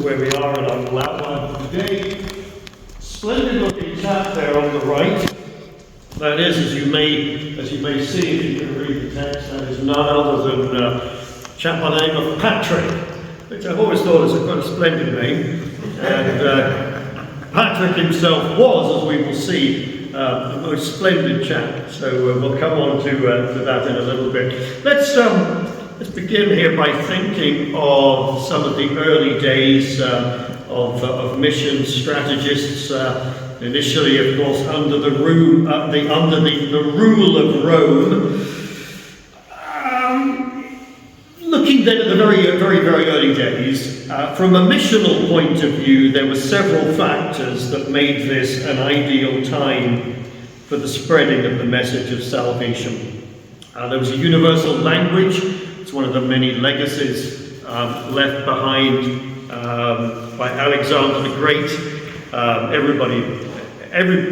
where we are in our outline today. Splendid looking chap there on the right. That is, as you may see if you can read the text, that is none other than a chap by the name of Patrick, which I've always thought is quite a splendid name. And Patrick himself was, as we will see, a most splendid chap. So we'll come on to that in a little bit. Let's begin here by thinking of some of the early days of mission strategists. Initially, of course, under the rule of Rome. Looking then at the very early days, from a missional point of view, there were several factors that made this an ideal time for the spreading of the message of salvation. There was a universal language. It's one of the many legacies left behind by Alexander the Great.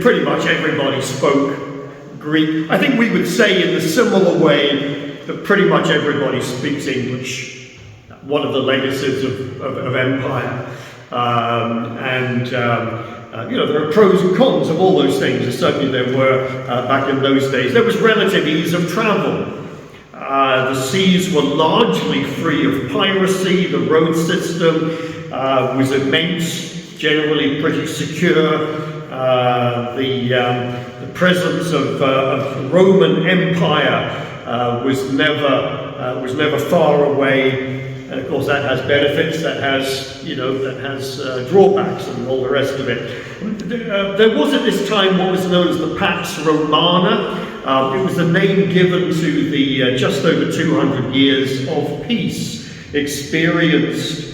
Pretty much everybody spoke Greek. I think we would say in a similar way that pretty much everybody speaks English. One of the legacies of empire. There are pros and cons of all those things, and certainly there were back in those days. There was relative ease of travel. The seas were largely free of piracy. The road system was immense, generally pretty secure. The presence of the Roman Empire was never far away, and of course that has benefits. That has drawbacks and all the rest of it. There was at this time what was known as the Pax Romana. It was the name given to the just over 200 years of peace experienced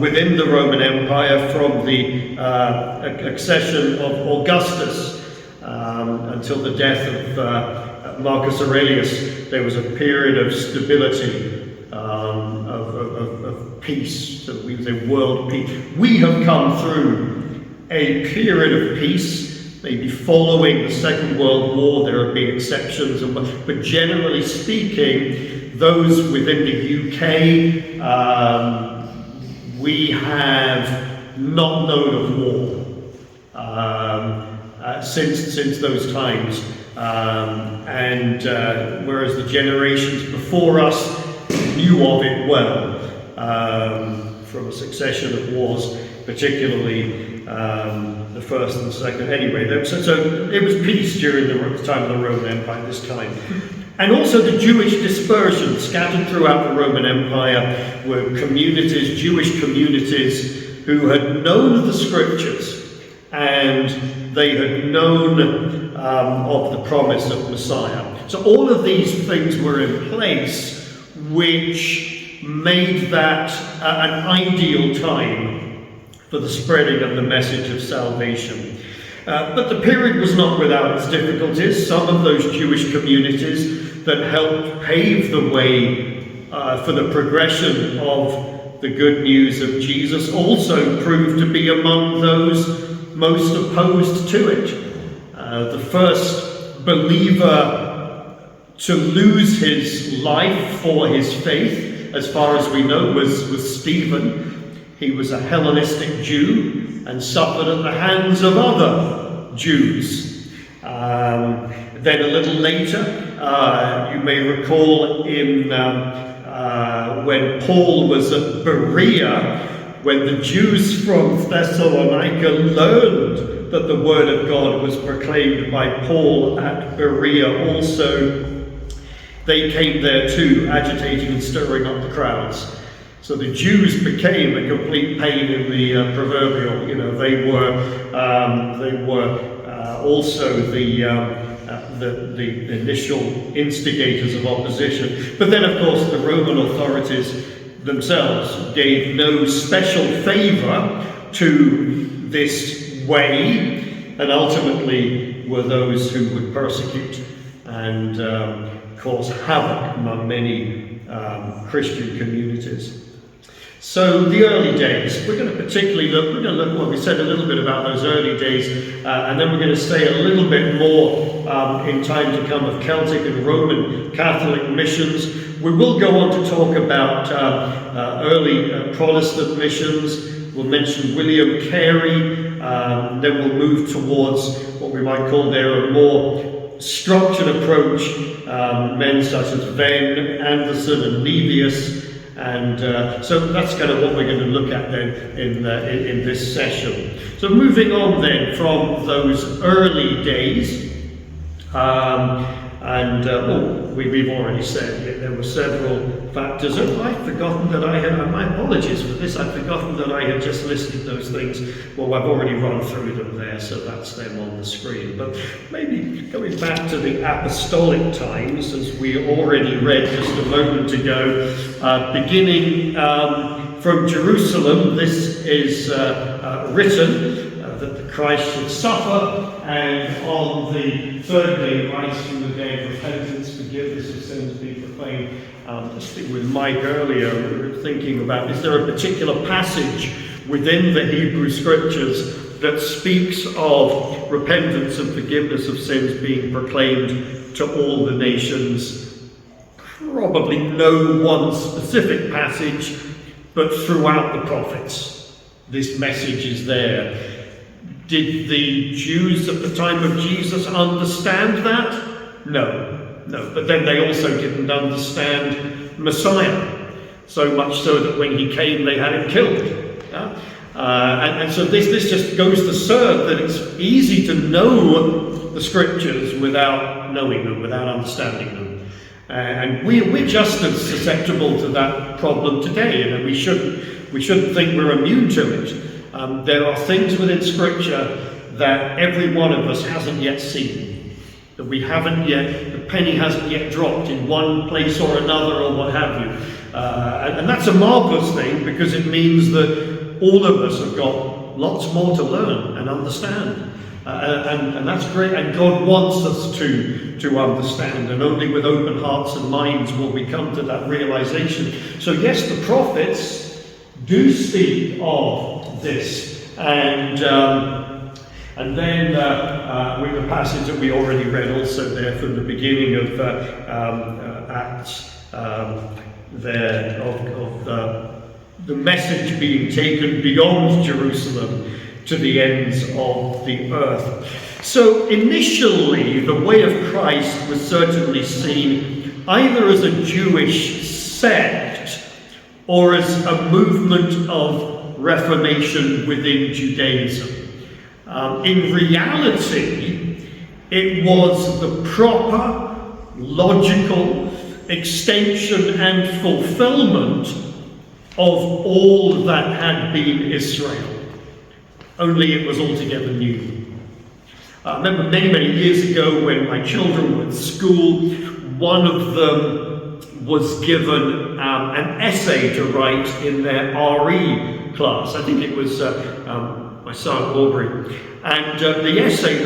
within the Roman Empire from the accession of Augustus until the death of Marcus Aurelius. There was a period of stability, of peace, so we say world peace. We have come through a period of peace, maybe following the Second World War. There have been exceptions, but generally speaking, those within the UK, we have not known of war since those times, whereas the generations before us knew of it well, from a succession of wars, particularly the first and the second. Anyway, so it was peace during the time of the Roman Empire this time. And also the Jewish dispersion scattered throughout the Roman Empire were communities, Jewish communities, who had known the scriptures and they had known of the promise of Messiah. So all of these things were in place, which made that an ideal time for the spreading of the message of salvation. But the period was not without its difficulties. Some of those Jewish communities that helped pave the way for the progression of the good news of Jesus also proved to be among those most opposed to it. The first believer to lose his life for his faith, as far as we know, was Stephen. He was a Hellenistic Jew and suffered at the hands of other Jews. Then a little later, you may recall when Paul was at Berea, when the Jews from Thessalonica learned that the word of God was proclaimed by Paul at Berea also, they came there too, agitating and stirring up the crowds. So the Jews became a complete pain in the proverbial. They were also the initial instigators of opposition. But then, of course, the Roman authorities themselves gave no special favour to this way, and ultimately were those who would persecute and cause havoc among many Christian communities. So the early days, we're going to particularly look, well, we said a little bit about those early days, and then we're going to say a little bit more in time to come of Celtic and Roman Catholic missions. We will go on to talk about early Protestant missions. We'll mention William Carey. Then we'll move towards what we might call there a more structured approach. Men such as Venn, Anderson and Nevius. And so that's kind of what we're going to look at then in this session. So moving on then from those early days, we've already said there were several factors. Oh, I've forgotten that I had, my apologies for this, I've forgotten that I had just listed those things. Well, I've already run through them there, so that's them on the screen. But maybe going back to the apostolic times, as we already read just a moment ago, beginning from Jerusalem, this is written that the Christ should suffer, and on the third day rise from the day of repentance, forgiveness of sins be proclaimed. Just think with Mike earlier, we were thinking about, is there a particular passage within the Hebrew Scriptures that speaks of repentance and forgiveness of sins being proclaimed to all the nations? Probably no one specific passage, but throughout the prophets, this message is there. Did the Jews at the time of Jesus understand that? No. But then they also didn't understand Messiah, so much so that when he came they had him killed. And so this just goes to serve that it's easy to know the Scriptures without knowing them, without understanding them. And we're just as susceptible to that problem today, and we shouldn't think we're immune to it. There are things within Scripture that every one of us hasn't yet seen, that we haven't yet, the penny hasn't yet dropped in one place or another or what have you. And that's a marvelous thing, because it means that all of us have got lots more to learn and understand. And that's great, and God wants us to understand, and only with open hearts and minds will we come to that realization. So yes, the prophets do speak of this, and then with the passage that we already read also there from the beginning of Acts, there of the message being taken beyond Jerusalem to the ends of the earth. So initially, the way of Christ was certainly seen either as a Jewish sect or as a movement of reformation within Judaism. In reality, it was the proper, logical extension and fulfillment of all that had been Israel. Only it was altogether new. I remember many years ago when my children were at school, one of them was given an essay to write in their RE class. I think it was my son Aubrey. And the essay,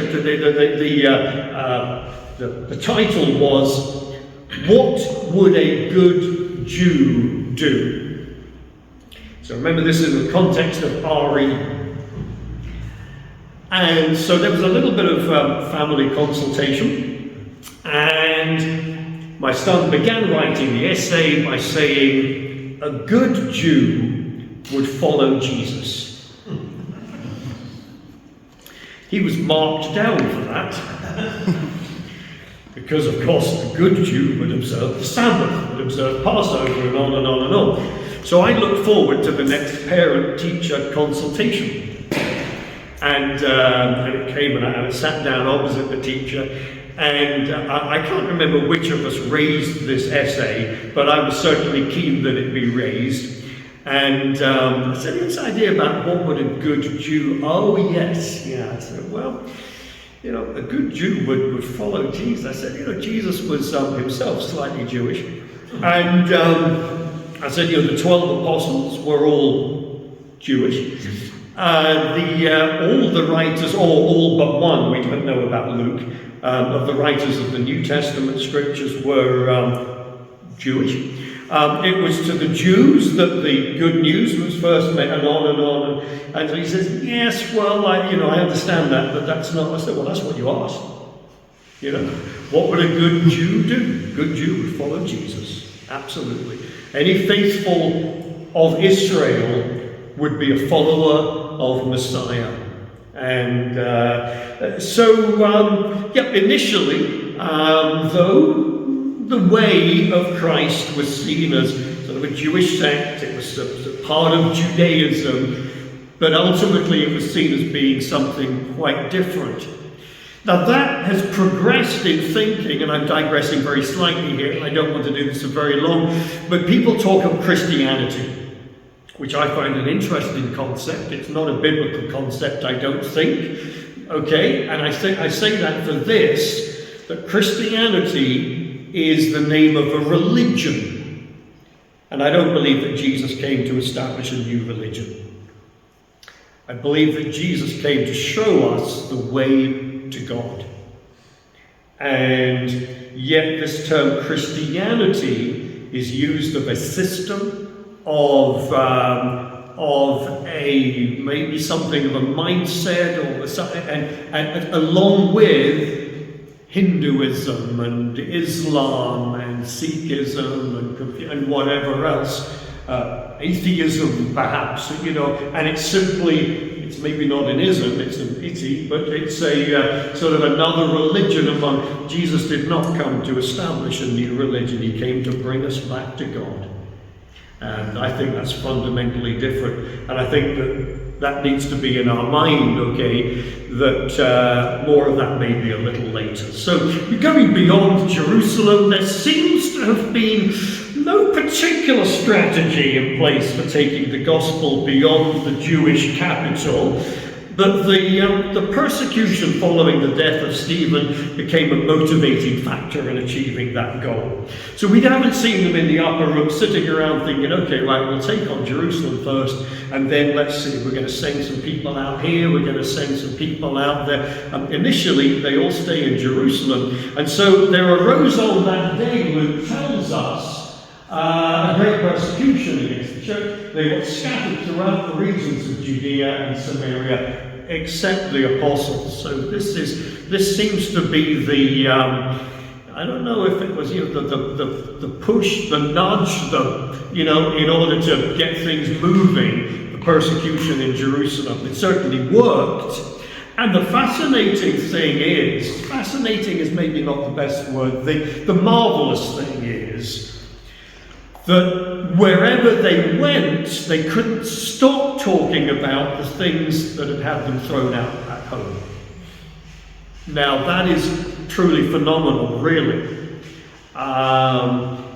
the title was, "What Would a Good Jew Do?" So remember, this is in the context of RE. And so there was a little bit of family consultation, and my son began writing the essay by saying, "A good Jew would follow Jesus." He was marked down for that, because of course a good Jew would observe the Sabbath, would observe Passover, and on and on and on. So I looked forward to the next parent-teacher consultation. And it came, and I sat down opposite the teacher, and I can't remember which of us raised this essay, but I was certainly keen that it be raised. And I said, this idea about what would a good Jew, oh yes, yeah. I said, well, a good Jew would follow Jesus. I said, Jesus was himself slightly Jewish. And I said, the 12 apostles were all Jewish. All the writers, or all but one, we don't know about Luke, of the writers of the New Testament scriptures were Jewish. It was to the Jews that the good news was first made, and on and on. And so he says, yes, well, I understand that, but that's not. I said, well, that's what you asked. What would a good Jew do? A good Jew would follow Jesus. Absolutely. Any faithful of Israel would be a follower of Messiah. And initially, though the way of Christ was seen as sort of a Jewish sect, it was a part of Judaism, but ultimately it was seen as being something quite different. Now that has progressed in thinking, and I'm digressing very slightly here, and I don't want to do this for very long, but people talk of Christianity, which I find an interesting concept. It's not a biblical concept, I don't think. Okay, and I say that for this, that Christianity is the name of a religion. And I don't believe that Jesus came to establish a new religion. I believe that Jesus came to show us the way to God. And yet this term Christianity is used of a system, of a maybe something of a mindset, and along with Hinduism and Islam and Sikhism and whatever else, atheism perhaps, and it's maybe not an ism, it's an itty, but it's a sort of another religion among. Jesus did not come to establish a new religion, he came to bring us back to God. And I think that's fundamentally different. And I think that needs to be in our mind, okay, that more of that may be a little later. So going beyond Jerusalem, there seems to have been no particular strategy in place for taking the gospel beyond the Jewish capital. But the persecution following the death of Stephen became a motivating factor in achieving that goal. So we haven't seen them in the upper room sitting around thinking, okay, right, we'll take on Jerusalem first, and then let's see, we're going to send some people out here, we're going to send some people out there. Initially, they all stay in Jerusalem. And so there arose on that day, Luke tells us, a great persecution against the church. They were scattered throughout the regions of Judea and Samaria, except the apostles. So this seems to be the I don't know if it was the push, the nudge, in order to get things moving. The persecution in Jerusalem, it certainly worked. And the fascinating thing is, fascinating is maybe not the best word. The marvelous thing is that wherever they went, they couldn't stop talking about the things that had them thrown out at home. Now that is truly phenomenal, really.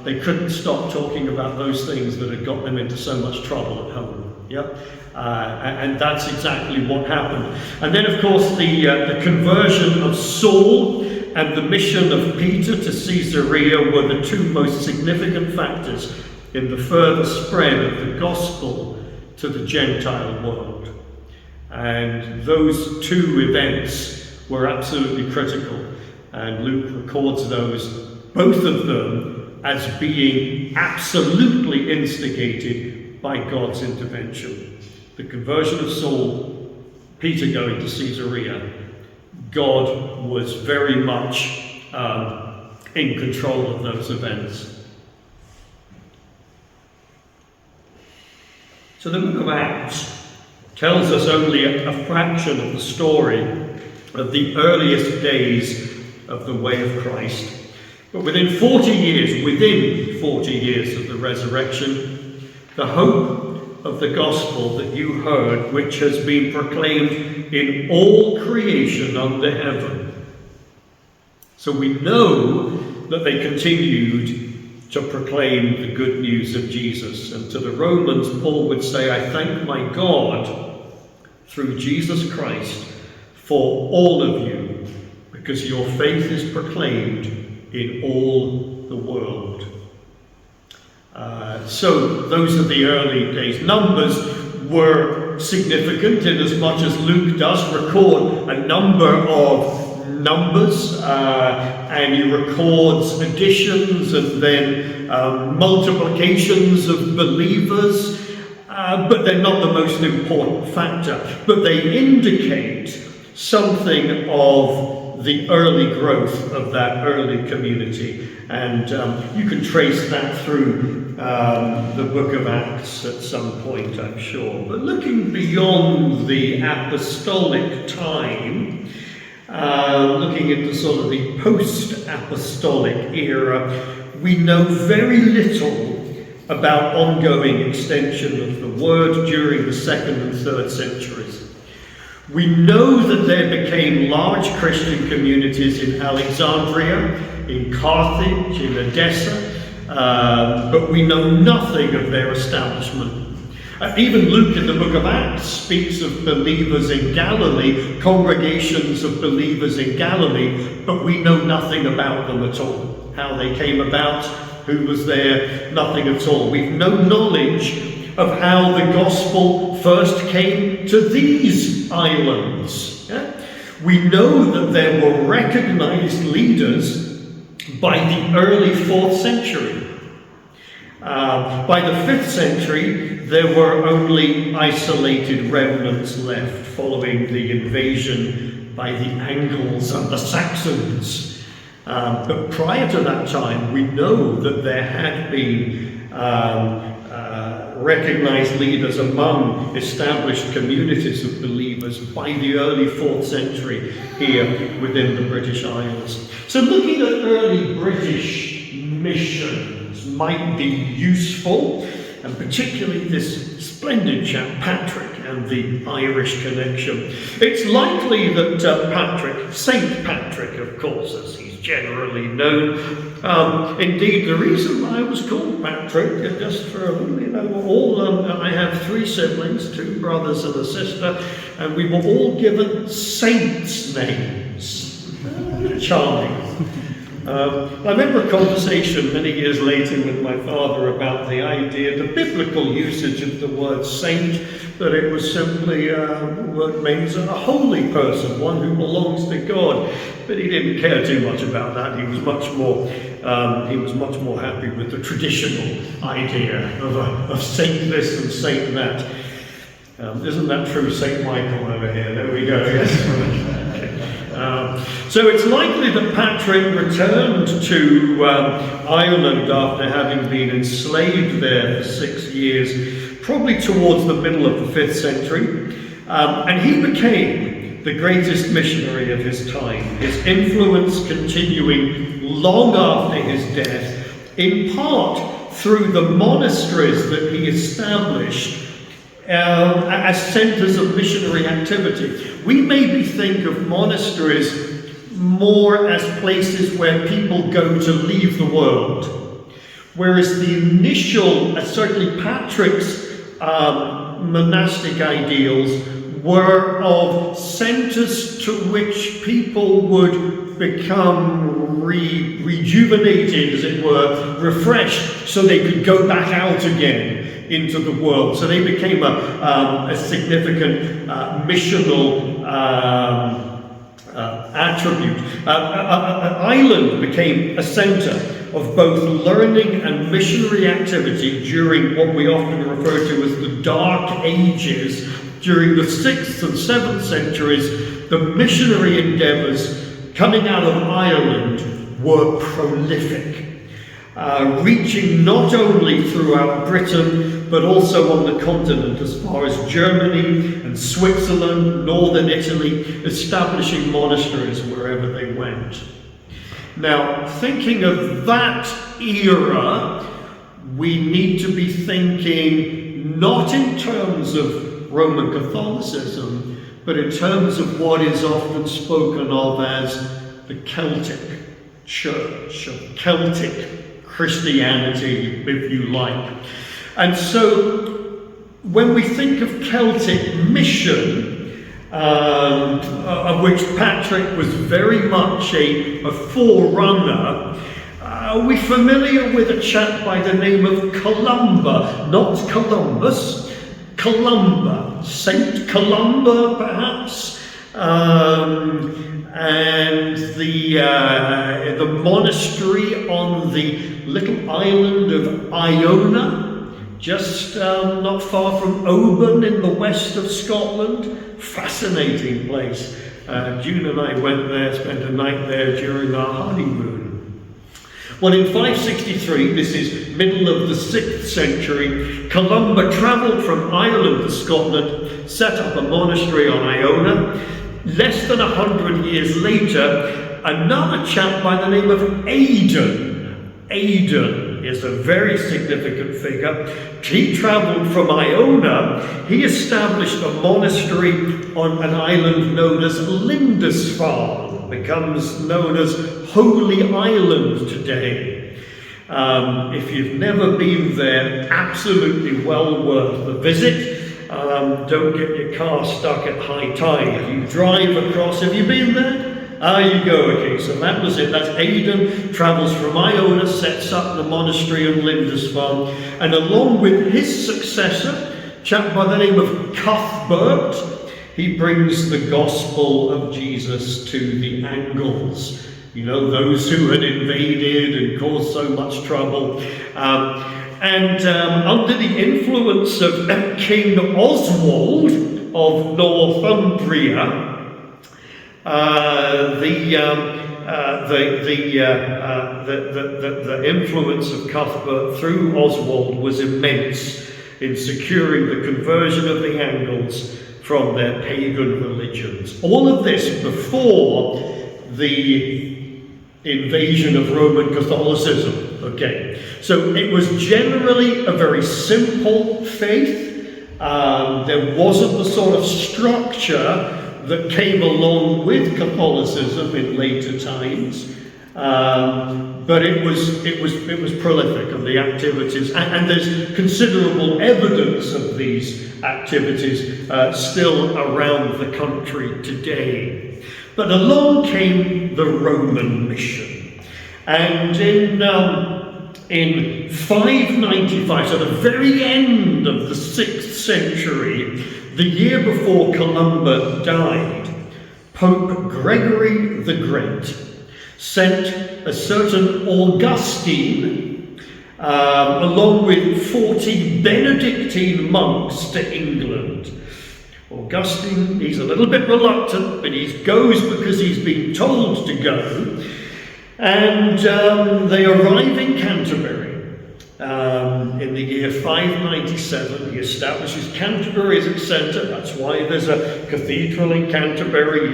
They couldn't stop talking about those things that had got them into so much trouble at home. Yep. And that's exactly what happened. And then, of course, the conversion of Saul and the mission of Peter to Caesarea were the two most significant factors in the further spread of the gospel to the Gentile world. And those two events were absolutely critical. And Luke records both of them, as being absolutely instigated by God's intervention. The conversion of Saul, Peter going to Caesarea, God was very much in control of those events. So the book of Acts tells us only a fraction of the story of the earliest days of the way of Christ. But within 40 years of the resurrection, the hope of the gospel that you heard, which has been proclaimed in all creation under heaven. So we know that they continued to proclaim the good news of Jesus. And to the Romans, Paul would say, I thank my God through Jesus Christ for all of you, because your faith is proclaimed in all the world. So those are the early days. Numbers were significant in as much as Luke does record a number of numbers, and he records additions and then multiplications of believers, but they're not the most important factor. But they indicate something of the early growth of that early community. And you can trace that through the book of Acts at some point, I'm sure. But looking beyond the apostolic time, looking into sort of the post-apostolic era, we know very little about ongoing extension of the word during the 2nd and 3rd centuries. We know that there became large Christian communities in Alexandria, in Carthage, in Edessa, but we know nothing of their establishment. Even Luke in the book of Acts speaks of believers in Galilee, congregations of believers in Galilee, but we know nothing about them at all. How they came about, who was there, nothing at all. We've no knowledge of how the gospel first came to these islands. We know that there were recognized leaders by the early 4th century. By the 5th century, there were only isolated remnants left following the invasion by the Angles and the Saxons. But prior to that time, we know that there had been recognized leaders among established communities of believers by the early 4th century here within the British Isles. So looking at early British missions might be useful, and particularly this splendid chap Patrick and the Irish connection. It's likely that Patrick, Saint Patrick of course, as he's generally known, indeed the reason I was called Patrick, just for I have 3 siblings, 2 brothers and a sister, and we were all given saints' names. Charming. I remember a conversation many years later with my father about the idea, the biblical usage of the word saint, that it was simply the word means a holy person, one who belongs to God. But he didn't care too much about that. He was much more happy with the traditional idea of saint this and saint that. Isn't that true, Saint Michael over here? There we go. Yes. So it's likely that Patrick returned to Ireland after having been enslaved there for 6 years, probably towards the middle of the 5th century, and he became the greatest missionary of his time, his influence continuing long after his death, in part through the monasteries that he established as centres of missionary activity. We maybe think of monasteries more as places where people go to leave the world, whereas the initial, certainly Patrick's monastic ideals were of centres to which people would become rejuvenated, as it were, refreshed, so they could go back out again into the world. So they became a significant missional attribute. Ireland became a centre of both learning and missionary activity during what we often refer to as the Dark Ages. During the 6th and 7th centuries, the missionary endeavours coming out of Ireland were prolific, reaching not only throughout Britain, but also on the continent as far as Germany and Switzerland, northern Italy, establishing monasteries wherever they went. Now, thinking of that era, we need to be thinking not in terms of Roman Catholicism, but in terms of what is often spoken of as the Celtic Church, or Celtic Christianity, if you like. And so, when we think of Celtic mission, of which Patrick was very much a forerunner, are we familiar with a chap by the name of Columba? Not Columbus, Columba, Saint Columba, perhaps, and the monastery on the little island of Iona, just not far from Oban in the west of Scotland. Fascinating place. June and I went there, spent a night there during our honeymoon. Well, in 563, this is middle of the 6th century, Columba travelled from Ireland to Scotland, set up a monastery on Iona. Less than 100 years later, another chap by the name of Aidan is a very significant figure. He travelled from Iona. He established a monastery on an island known as Lindisfarne, becomes known as Holy Island today. If you've never been there, absolutely well worth the visit. Don't get your car stuck at high tide. You drive across. Have you been there? You go. Okay, so that was it. That's Aidan, travels from Iona, sets up the monastery of Lindisfarne, and along with his successor, a chap by the name of Cuthbert, he brings the gospel of Jesus to the Angles. You know, those who had invaded and caused so much trouble. Under the influence of King Oswald of Northumbria, the influence of Cuthbert through Oswald was immense in securing the conversion of the Angles from their pagan religions. All of this before the invasion of Roman Catholicism. Okay, so it was generally a very simple faith. There wasn't the sort of structure that came along with Catholicism in later times, but it was prolific of the activities, and there's considerable evidence of these activities still around the country today. But along came the Roman mission, and in 595, so the very end of the 6th century, the year before Columba died, Pope Gregory the Great sent a certain Augustine, along with 40 Benedictine monks, to England. Augustine, he's a little bit reluctant, but he goes because he's been told to go. And they arrive in Canterbury in the year 597. He establishes Canterbury as its centre. That's why there's a cathedral in Canterbury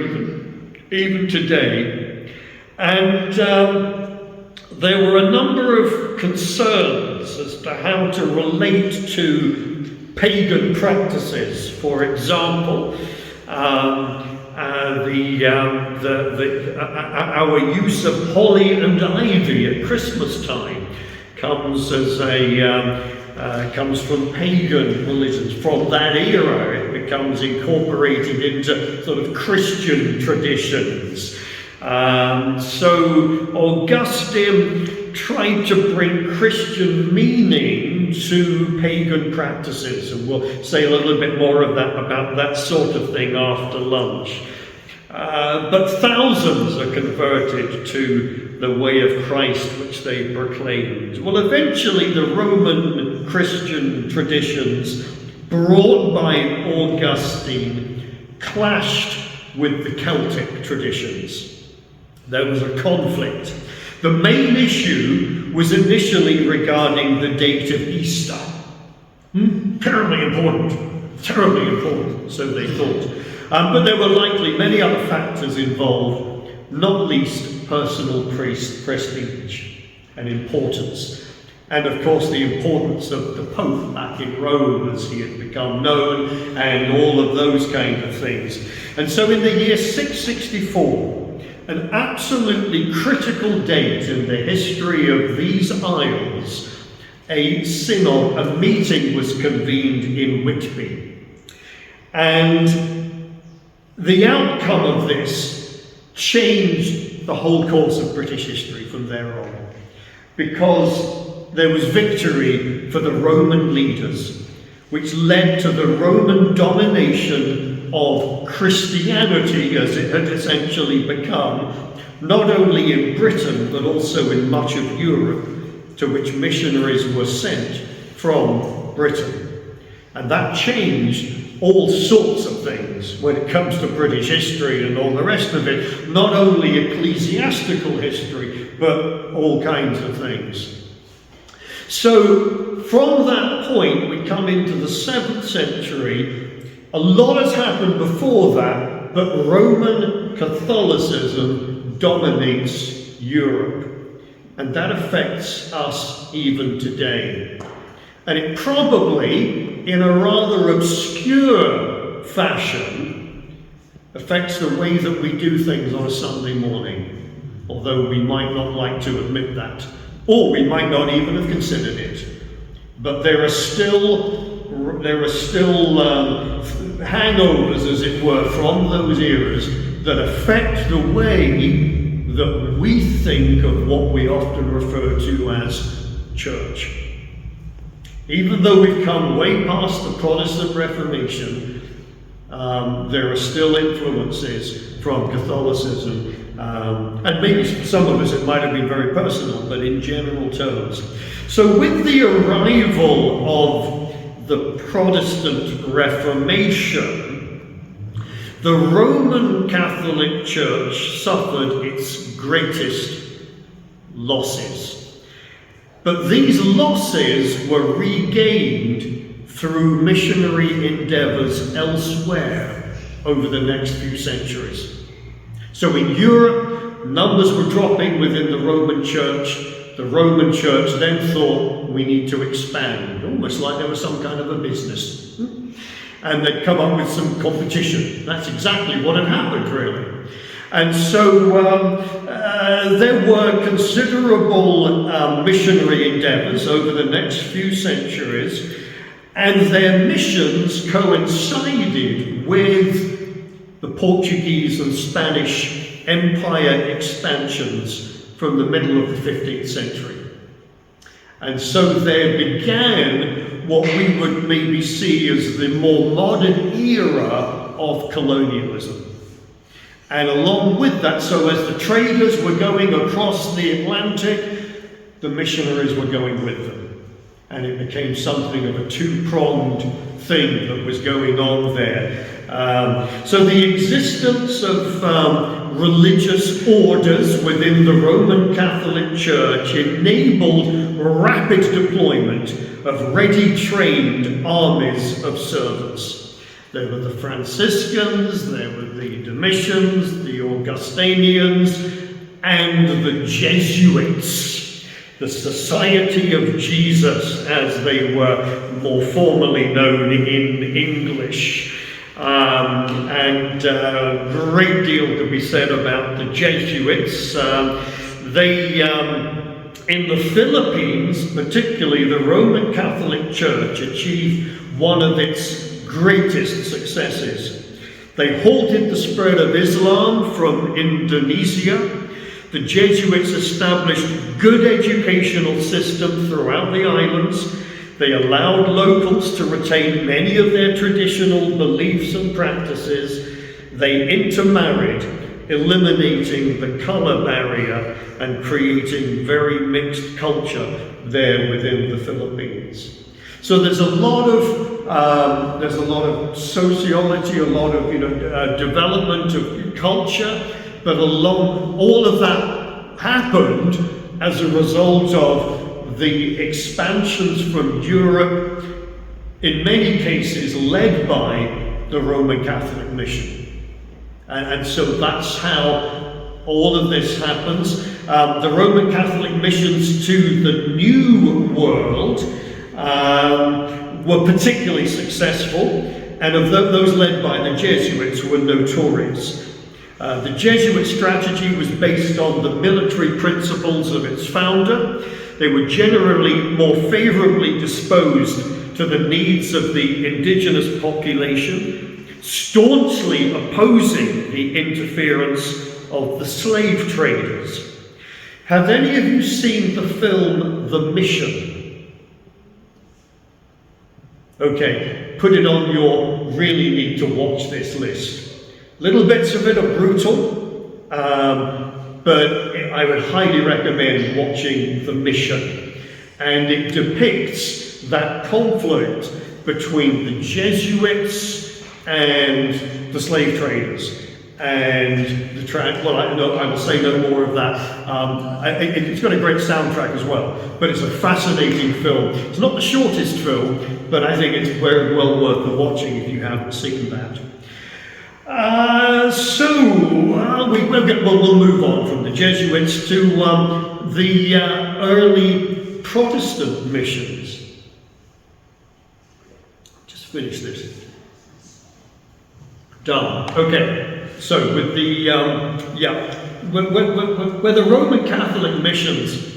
even today. And there were a number of concerns as to how to relate to pagan practices. For example, our use of holly and ivy at Christmas time comes from pagan religions. From that era, it becomes incorporated into sort of Christian traditions. So Augustine tried to bring Christian meaning to pagan practices, and we'll say a little bit more of that about that sort of thing after lunch. But thousands are converted to the way of Christ which they proclaimed. Well, eventually the Roman Christian traditions brought by Augustine clashed with the Celtic traditions. There was a conflict. The main issue was initially regarding the date of Easter. Terribly important, so they thought. But there were likely many other factors involved, not least personal prestige and importance. And of course the importance of the Pope back in Rome, as he had become known, and all of those kind of things. And so in the year 664, an absolutely critical date in the history of these isles, a synod, a meeting was convened in Whitby. And the outcome of this changed the whole course of British history from there on, because there was victory for the Roman leaders, which led to the Roman domination of Christianity, as it had essentially become, not only in Britain but also in much of Europe, to which missionaries were sent from Britain. And that changed all sorts of things when it comes to British history and all the rest of it. Not only ecclesiastical history, but all kinds of things. So from that point, we come into the 7th century. A lot has happened before that, but Roman Catholicism dominates Europe. And that affects us even today. And it probably, in a rather obscure fashion, affects the way that we do things on a Sunday morning, although we might not like to admit that, or we might not even have considered it. But there are still hangovers, as it were, from those eras that affect the way that we think of what we often refer to as church. Even though we've come way past the Protestant Reformation, there are still influences from Catholicism, and maybe some of us it might have been very personal, but in general terms. So with the arrival of the Protestant Reformation, the Roman Catholic Church suffered its greatest losses. But these losses were regained through missionary endeavors elsewhere over the next few centuries. So in Europe, numbers were dropping within the Roman Church. The Roman Church then thought, we need to expand, almost like there was some kind of a business. And they'd come up with some competition. That's exactly what had happened, really. And so there were considerable missionary endeavors over the next few centuries, and their missions coincided with the Portuguese and Spanish empire expansions from the middle of the 15th century. And so there began what we would maybe see as the more modern era of colonialism. And along with that, so as the traders were going across the Atlantic, the missionaries were going with them. And it became something of a two-pronged thing that was going on there. So the existence of religious orders within the Roman Catholic Church enabled rapid deployment of ready-trained armies of servants. There were the Franciscans, there were the Domitians, the Augustinians, and the Jesuits, the Society of Jesus, as they were more formally known in English. And a great deal could be said about the Jesuits. In the Philippines, particularly, the Roman Catholic Church achieved one of its greatest successes. They halted the spread of Islam from Indonesia. The Jesuits established good educational system throughout the islands. They allowed locals to retain many of their traditional beliefs and practices. They intermarried, eliminating the color barrier and creating very mixed culture there within the Philippines. So there's a lot of sociology, a lot of development of culture, but all of that happened as a result of the expansions from Europe, in many cases led by the Roman Catholic mission. And so that's how all of this happens. The Roman Catholic missions to the New World were particularly successful, and of those led by the Jesuits were notorious. The Jesuit strategy was based on the military principles of its founder. They were generally more favorably disposed to the needs of the indigenous population, staunchly opposing the interference of the slave traders. Have any of you seen the film The Mission? Okay, put it on your really need to watch this list. Little bits of it are brutal, but I would highly recommend watching The Mission. And it depicts that conflict between the Jesuits and the slave traders. And I will say no more of that. It's got a great soundtrack as well, but it's a fascinating film. It's not the shortest film, but I think it's very well worth the watching if you haven't seen that. We'll move on from the Jesuits to the early Protestant missions. Just finish this. Done. Okay. So with the where the Roman Catholic missions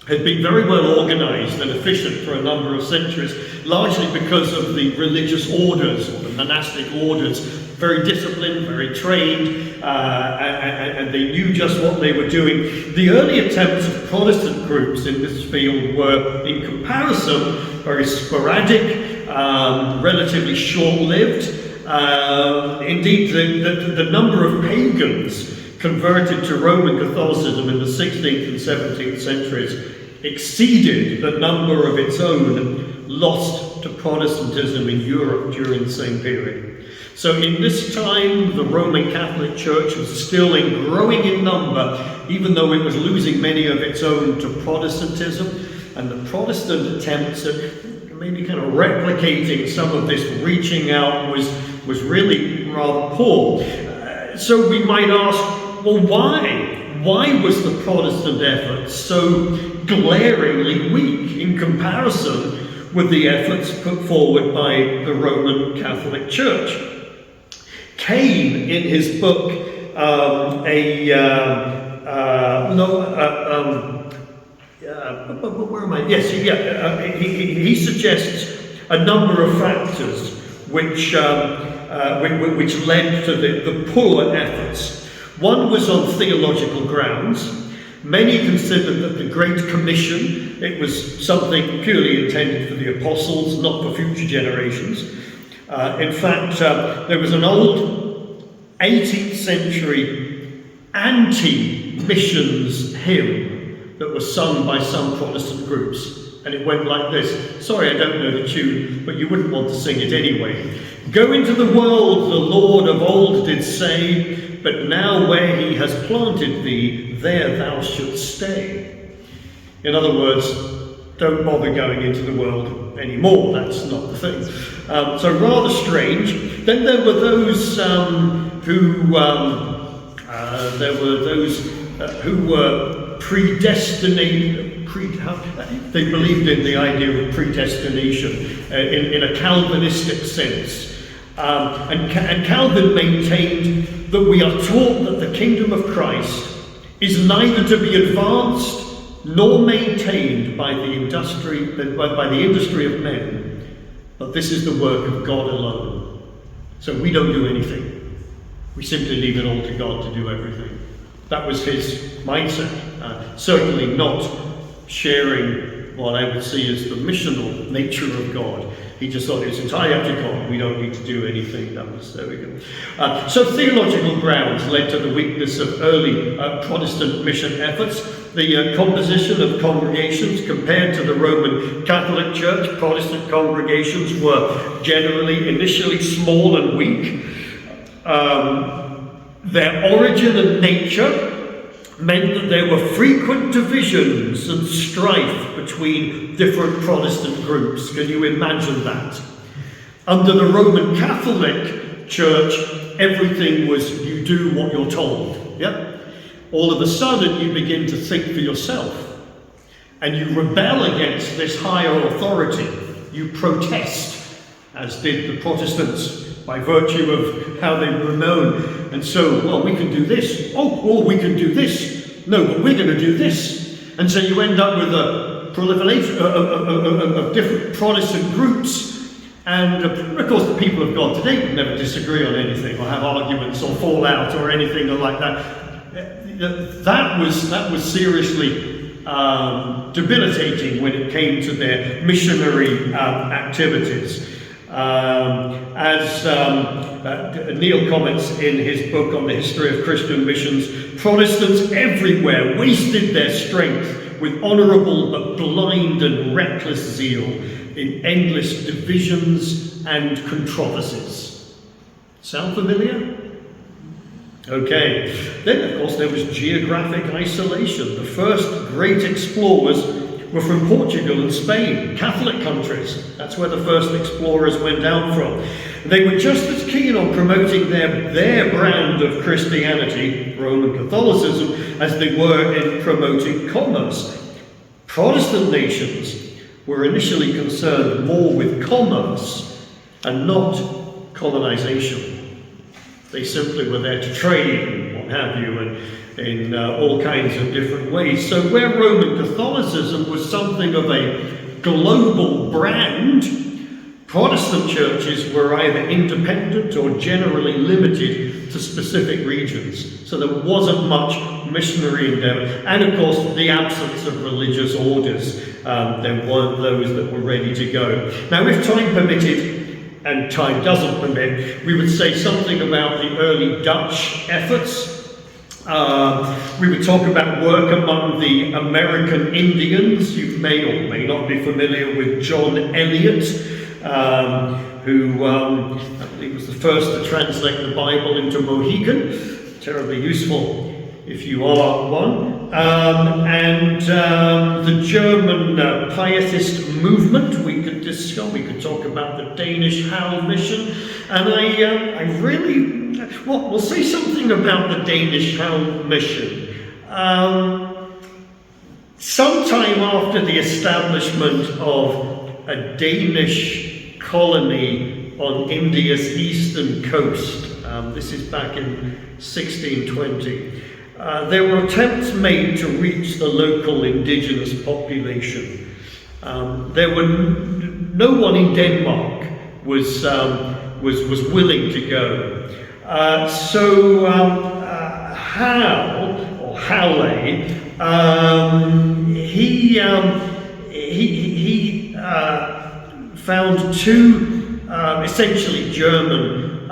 had been very well organised and efficient for a number of centuries, largely because of the religious orders or the monastic orders, very disciplined, very trained, and they knew just what they were doing. The early attempts of Protestant groups in this field were, in comparison, very sporadic, relatively short-lived. Indeed, the number of pagans converted to Roman Catholicism in the 16th and 17th centuries exceeded the number of its own lost to Protestantism in Europe during the same period. So in this time, the Roman Catholic Church was still growing in number, even though it was losing many of its own to Protestantism, and the Protestant attempts at maybe kind of replicating some of this reaching out was really rather poor. So we might ask, well, why? Why was the Protestant effort so glaringly weak in comparison with the efforts put forward by the Roman Catholic Church? Kane, in his book, he suggests a number of factors which led to the poor efforts. One was on theological grounds. Many considered that the Great Commission, it was something purely intended for the apostles, not for future generations. In fact, there was an old 18th century anti-missions hymn that was sung by some Protestant groups. And it went like this. Sorry, I don't know the tune, but you wouldn't want to sing it anyway. Go into the world, the Lord of old did say, but now where he has planted thee, there thou shouldst stay. In other words, don't bother going into the world anymore. That's not the thing. So rather strange. Then there were those who were predestinated. They believed in the idea of predestination in a Calvinistic sense. And Calvin maintained that we are taught that the kingdom of Christ is neither to be advanced nor maintained by the industry of men, but this is the work of God alone. So we don't do anything. We simply leave it all to God to do everything. That was his mindset. Certainly not sharing what I would see as the missional nature of God. He just thought it's entirely up to God. We don't need to do anything. There we go. So theological grounds led to the weakness of early Protestant mission efforts. The composition of congregations compared to the Roman Catholic Church, Protestant congregations were generally initially small and weak. Their origin and nature meant that there were frequent divisions and strife between different Protestant groups. Can you imagine that? Under the Roman Catholic Church, everything was you do what you're told. Yeah? All of a sudden, you begin to think for yourself, and you rebel against this higher authority. You protest, as did the Protestants, by virtue of how they were known. And so, well, we can do this. Oh, we can do this. No, but we're going to do this. And so you end up with a proliferation of different Protestant groups. And of course, the people of God today would never disagree on anything or have arguments or fall out or anything like that. That was seriously debilitating when it came to their missionary activities. As Neil comments in his book on the history of Christian missions, Protestants everywhere wasted their strength with honourable but blind and reckless zeal in endless divisions and controversies. Sound familiar? Okay. Then, of course, there was geographic isolation. The first great explorers were from Portugal and Spain, Catholic countries. That's where the first explorers went out from. They were just as keen on promoting their brand of Christianity, Roman Catholicism, as they were in promoting commerce. Protestant nations were initially concerned more with commerce and not colonization. They simply were there to trade and what have you, and in all kinds of different ways. So where Roman Catholicism was something of a global brand, Protestant churches were either independent or generally limited to specific regions. So there wasn't much missionary endeavor. And of course, the absence of religious orders. There weren't those that were ready to go. Now, if time permitted, and time doesn't permit, we would say something about the early Dutch efforts. We would talk about work among the American Indians. You may or may not be familiar with John Eliot, who I believe was the first to translate the Bible into Mohican. Terribly useful if you are one. And the German Pietist movement we could discuss. We could talk about the Danish Hal mission. And I really, well, we'll say something about the Danish Hal mission. Sometime after the establishment of a Danish colony on India's eastern coast, this is back in 1620, there were attempts made to reach the local indigenous population. There were no one in Denmark was willing to go. So Hal, or Halle, he found two essentially German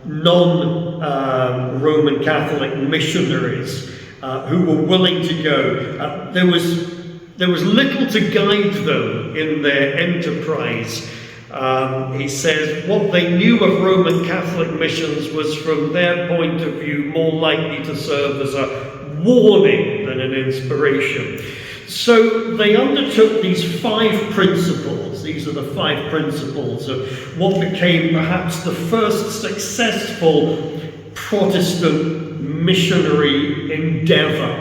non-Roman Catholic missionaries who were willing to go. There was little to guide them in their enterprise. He says what they knew of Roman Catholic missions was, from their point of view, more likely to serve as a warning than an inspiration. So they undertook these 5 principles. These are the 5 principles of what became perhaps the first successful Protestant missionary endeavor.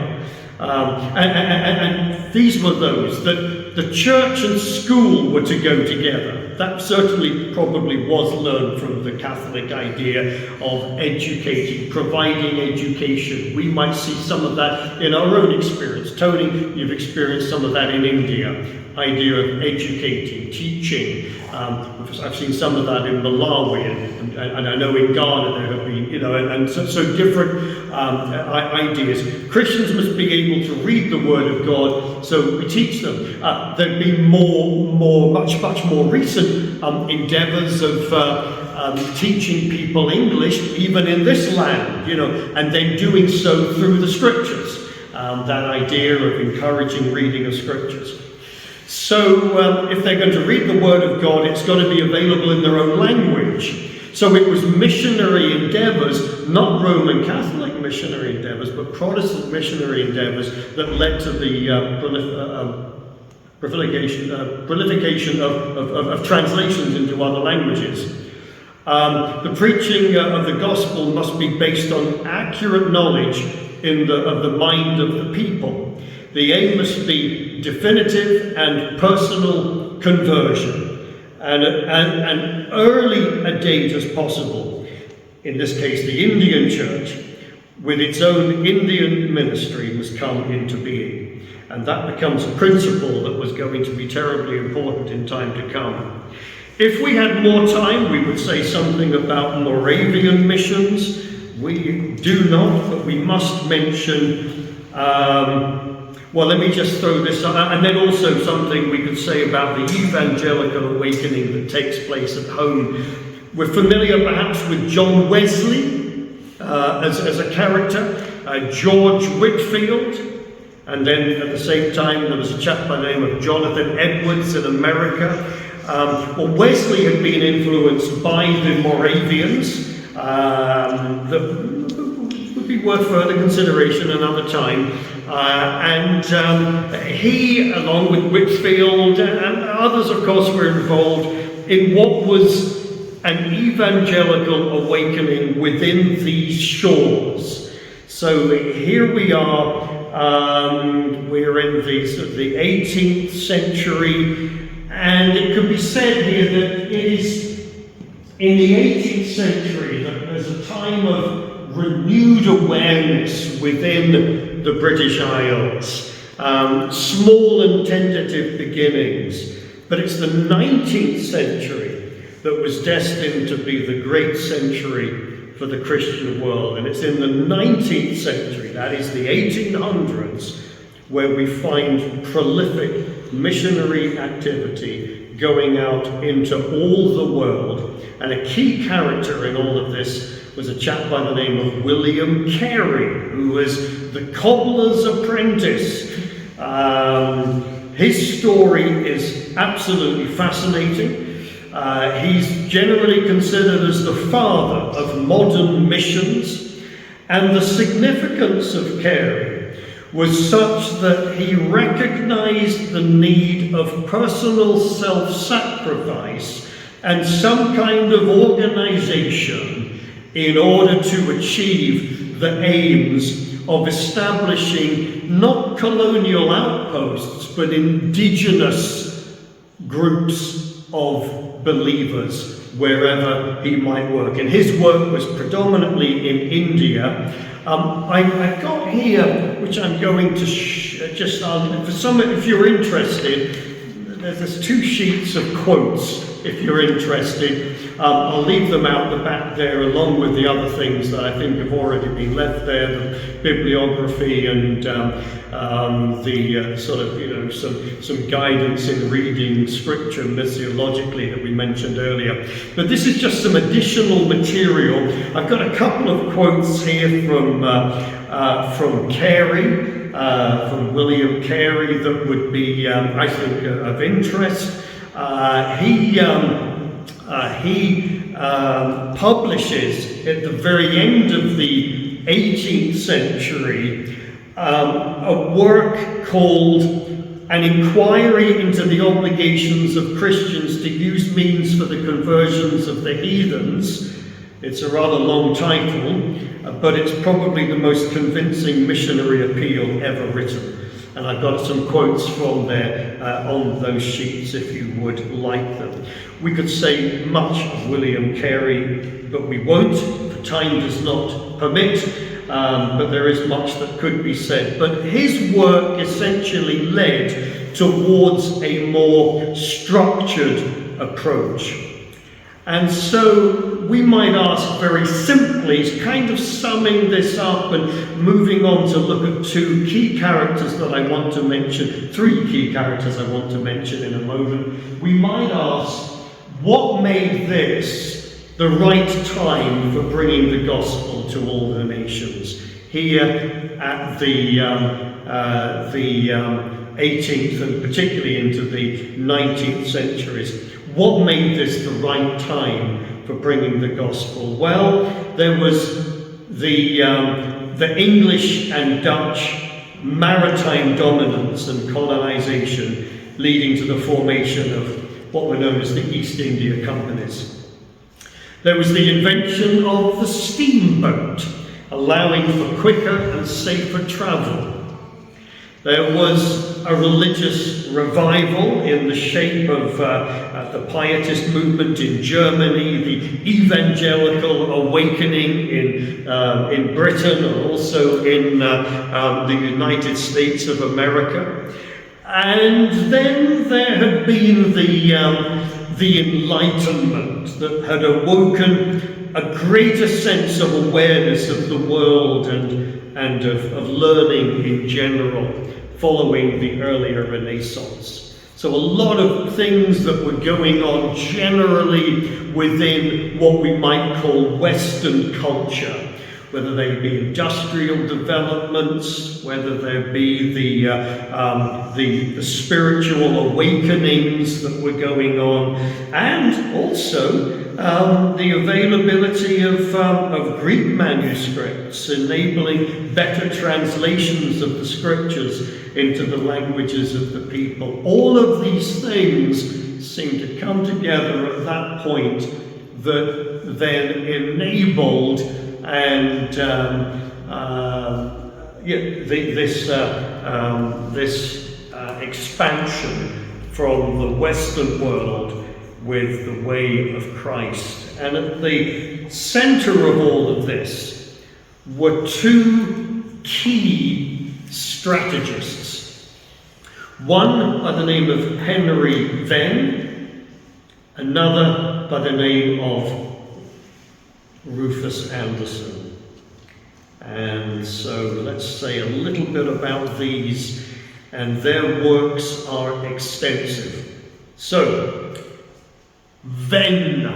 And these were those that the church and school were to go together. That certainly probably was learned from the Catholic idea of educating, providing education. We might see some of that in our own experience. Tony, you've experienced some of that in India. Idea of educating, teaching. I've seen some of that in Malawi, and I know in Ghana there have been, and so different ideas. Christians must be able to read the Word of God, so we teach them. There'd be much more recent endeavours of teaching people English, even in this land, and then doing so through the Scriptures. That idea of encouraging reading of Scriptures. So if they're going to read the Word of God, it's got to be available in their own language. So it was missionary endeavours, not Roman Catholic missionary endeavours, but Protestant missionary endeavours that led to the proliferation of translations into other languages. The preaching of the gospel must be based on accurate knowledge of the mind of the people. The aim must be definitive and personal conversion, and early a date as possible. In this case, the Indian church, with its own Indian ministry, must come into being. And that becomes a principle that was going to be terribly important in time to come. If we had more time, we would say something about Moravian missions. We do not, but we must mention, well, let me just throw this up, and then also something we could say about the evangelical awakening that takes place at home. We're familiar perhaps with John Wesley as a character, George Whitefield, and then at the same time there was a chap by the name of Jonathan Edwards in America. Well, Wesley had been influenced by the Moravians. That would be worth further consideration another time. And he, along with Whitfield and others, of course, were involved in what was an evangelical awakening within these shores. So here we are, we're in the 18th century, and it could be said here that it is in the 18th century that there's a time of renewed awareness within the British Isles. Small and tentative beginnings, but it's the 19th century that was destined to be the great century for the Christian world. And it's in the 19th century, that is the 1800s, where we find prolific missionary activity going out into all the world. And a key character in all of this was a chap by the name of William Carey, who was the cobbler's apprentice. His story is absolutely fascinating. He's generally considered as the father of modern missions, and the significance of Carey was such that he recognized the need of personal self-sacrifice and some kind of organization in order to achieve the aims of establishing not colonial outposts but indigenous groups of believers wherever he might work. And his work was predominantly in India. I've got here, which I'm going to for some, if you're interested, there's 2 sheets of quotes if you're interested. I'll leave them out the back there along with the other things that I think have already been left there, the bibliography and the sort of, some guidance in reading scripture missiologically that we mentioned earlier. But this is just some additional material. I've got a couple of quotes here from Carey, from William Carey, that would be, I think, of interest. He publishes at the very end of the 18th century a work called An Inquiry into the Obligations of Christians to Use Means for the Conversions of the Heathens. It's a rather long title, but it's probably the most convincing missionary appeal ever written. And I've got some quotes from there on those sheets if you would like them. We could say much of William Carey, but we won't. The time does not permit, but there is much that could be said. But his work essentially led towards a more structured approach. And so we might ask very simply, kind of summing this up and moving on to look at 2 key characters that I want to mention, 3 key characters I want to mention in a moment. We might ask, what made this the right time for bringing the gospel to all the nations? Here at the 18th and particularly into the 19th centuries. What made this the right time for bringing the gospel? Well, there was the English and Dutch maritime dominance and colonization leading to the formation of what were known as the East India Companies. There was the invention of the steamboat, allowing for quicker and safer travel. There was a religious revival in the shape of the Pietist movement in Germany, the evangelical awakening in Britain, and also in the United States of America. And then there had been the Enlightenment that had awoken a greater sense of awareness of the world and of learning in general, following the earlier Renaissance. So a lot of things that were going on generally within what we might call Western culture whether they be industrial developments, whether there be the spiritual awakenings that were going on, and also the availability of Greek manuscripts, enabling better translations of the scriptures into the languages of the people. All of these things seem to come together at that point that then enabled and this expansion from the Western world with the way of Christ. And at the center of all of this were two key strategists. One by the name of Henry Venn, another by the name of Rufus Anderson. And so let's say a little bit about these, and their works are extensive. So, Venn,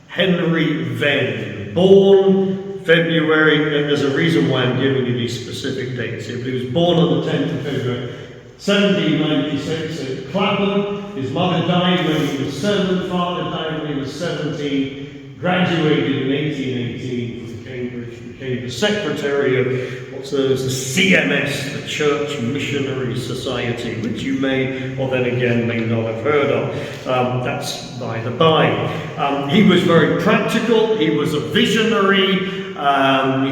Henry Venn, born February, and there's a reason why I'm giving you these specific dates here, but he was born on the 10th of February, 1796 at Clapham. His mother died when he was 7, father died when he was 17, graduated in 1818 from Cambridge, became the secretary of what's known as the CMS, the Church Missionary Society, which you may, or then again, may not have heard of. That's by the by. He was very practical, he was a visionary,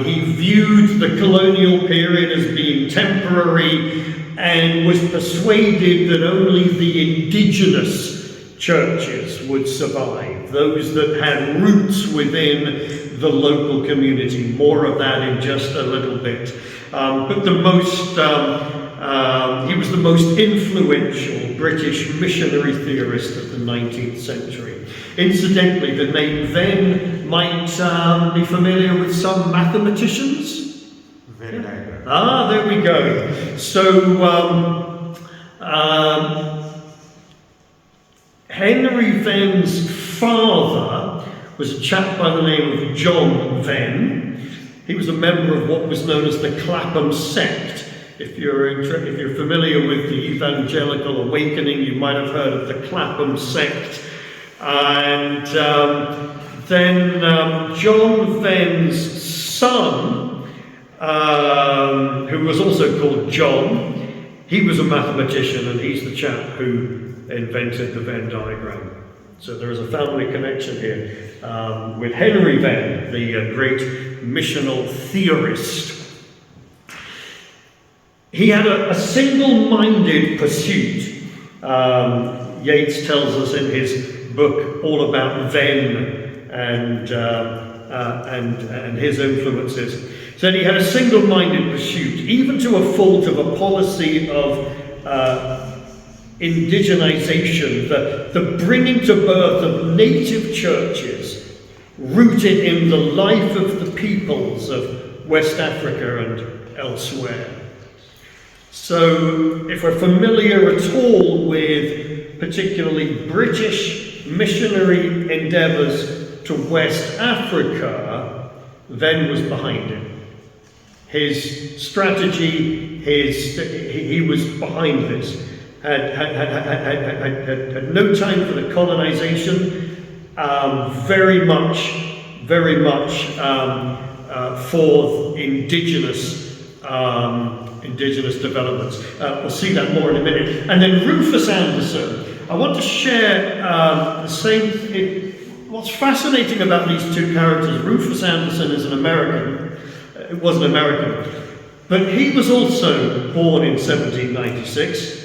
he viewed the colonial period as being temporary, and was persuaded that only the indigenous churches would survive, those that had roots within the local community. More of that in just a little bit. But the most, he was the most influential British missionary theorist of the 19th century. Incidentally, the name Venn might be familiar with some mathematicians. Venn diagram. Ah, there we go. So, Henry Venn's father was a chap by the name of John Venn. He was a member of what was known as the Clapham sect. If you're familiar with the evangelical awakening, you might have heard of the Clapham sect. And then John Venn's son, who was also called John, he was a mathematician, and he's the chap who invented the Venn diagram. So there is a family connection here with Henry Venn, the great missional theorist. He had a single-minded pursuit. Yates tells us in his book all about Venn and his influences. So he had a single-minded pursuit, even to a fault of a policy of indigenization, the bringing to birth of native churches rooted in the life of the peoples of West Africa and elsewhere. So if we're familiar at all with particularly British missionary endeavors to West Africa, Venn was behind it. His strategy, he was behind this. Had no time for the colonization, very much for indigenous developments. We'll see that more in a minute. And then Rufus Anderson. I want to share the same. What's fascinating about these two characters, Rufus Anderson is an American. It was an American, but he was also born in 1796.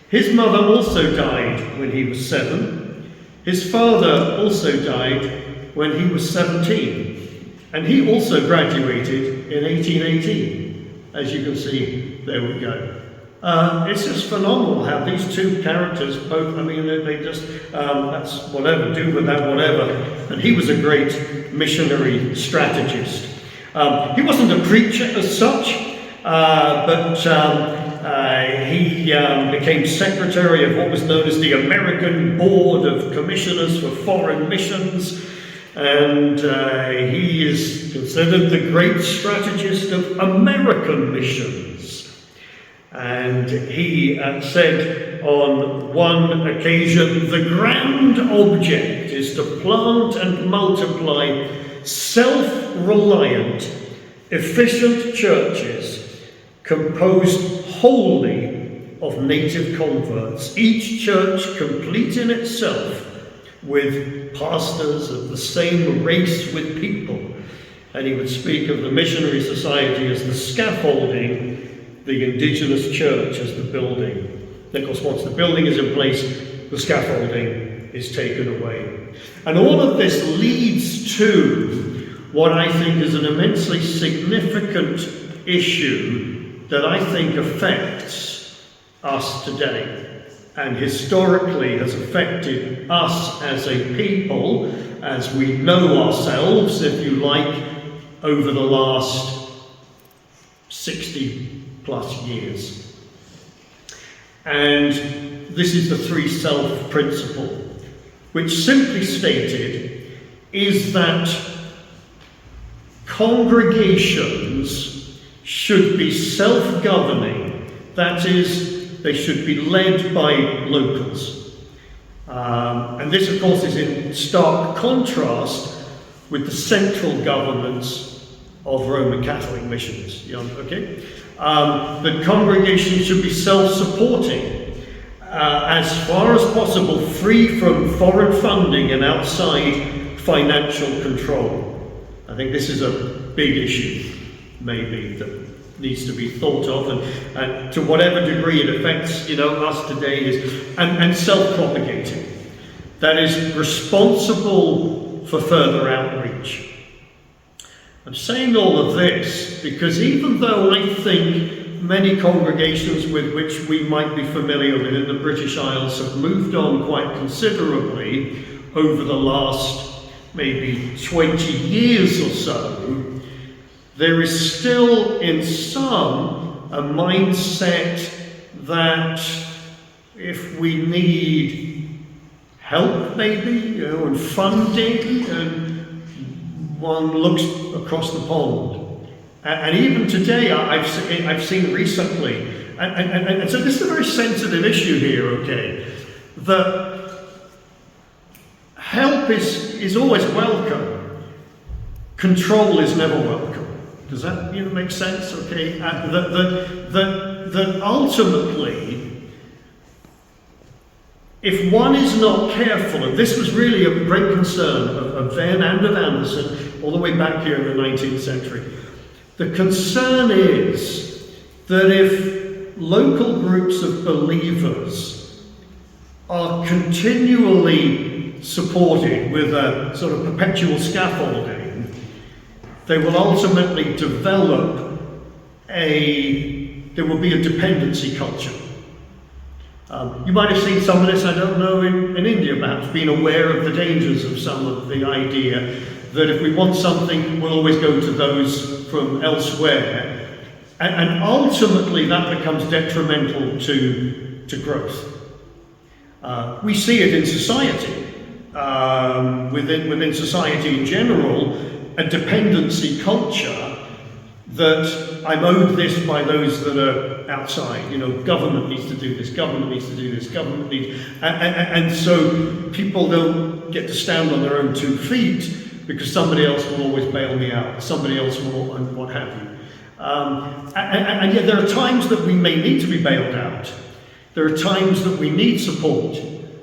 His mother also died when he was 7. His father also died when he was 17. And he also graduated in 1818. As you can see, there we go. It's just phenomenal how these two characters both, they just, that's whatever, do with that whatever. And he was a great missionary strategist. He wasn't a preacher as such, but he became secretary of what was known as the American Board of Commissioners for Foreign Missions. and he is considered the great strategist of American missions. And he said on one occasion, "The grand object is to plant and multiply self-reliant, efficient churches composed wholly of native converts, each church complete in itself, with pastors of the same race with people." And he would speak of the missionary society as the scaffolding, the indigenous church as the building. And of course, once the building is in place, the scaffolding is taken away. And all of this leads to what I think is an immensely significant issue that I think affects us today, and historically has affected us as a people, as we know ourselves, if you like, over the last 60 plus years. And this is the three self principle, which simply stated is that congregations should be self-governing, that is, they should be led by locals. And this, of course, is in stark contrast with the central governments of Roman Catholic missions. Okay? The congregation should be self-supporting, as far as possible, free from foreign funding and outside financial control. I think this is a big issue, maybe, that needs to be thought of, and to whatever degree it affects, us today, is and self-propagating. That is responsible for further outreach. I'm saying all of this because even though I think many congregations with which we might be familiar with in the British Isles have moved on quite considerably over the last maybe 20 years or so, there is still in some a mindset that if we need help maybe, and funding, and one looks across the pond. And even today, I've seen recently, and so this is a very sensitive issue here, okay, that help is always welcome, control is never welcome. Does that make sense? Okay, that ultimately, if one is not careful, and this was really a great concern of Venn and of Anderson, all the way back here in the 19th century, the concern is that if local groups of believers are continually supported with a sort of perpetual scaffolding, they will ultimately develop there will be a dependency culture. You might have seen some of this, I don't know, in India perhaps, being aware of the dangers of some of the idea that if we want something, we'll always go to those from elsewhere. And ultimately that becomes detrimental to growth. We see it in society, within society in general, a dependency culture that I'm owed this by those that are outside. Government needs to do this, government needs to do this, government needs... And so people don't get to stand on their own 2 feet because somebody else will always bail me out, somebody else will, and what have you. And yet there are times that we may need to be bailed out. There are times that we need support.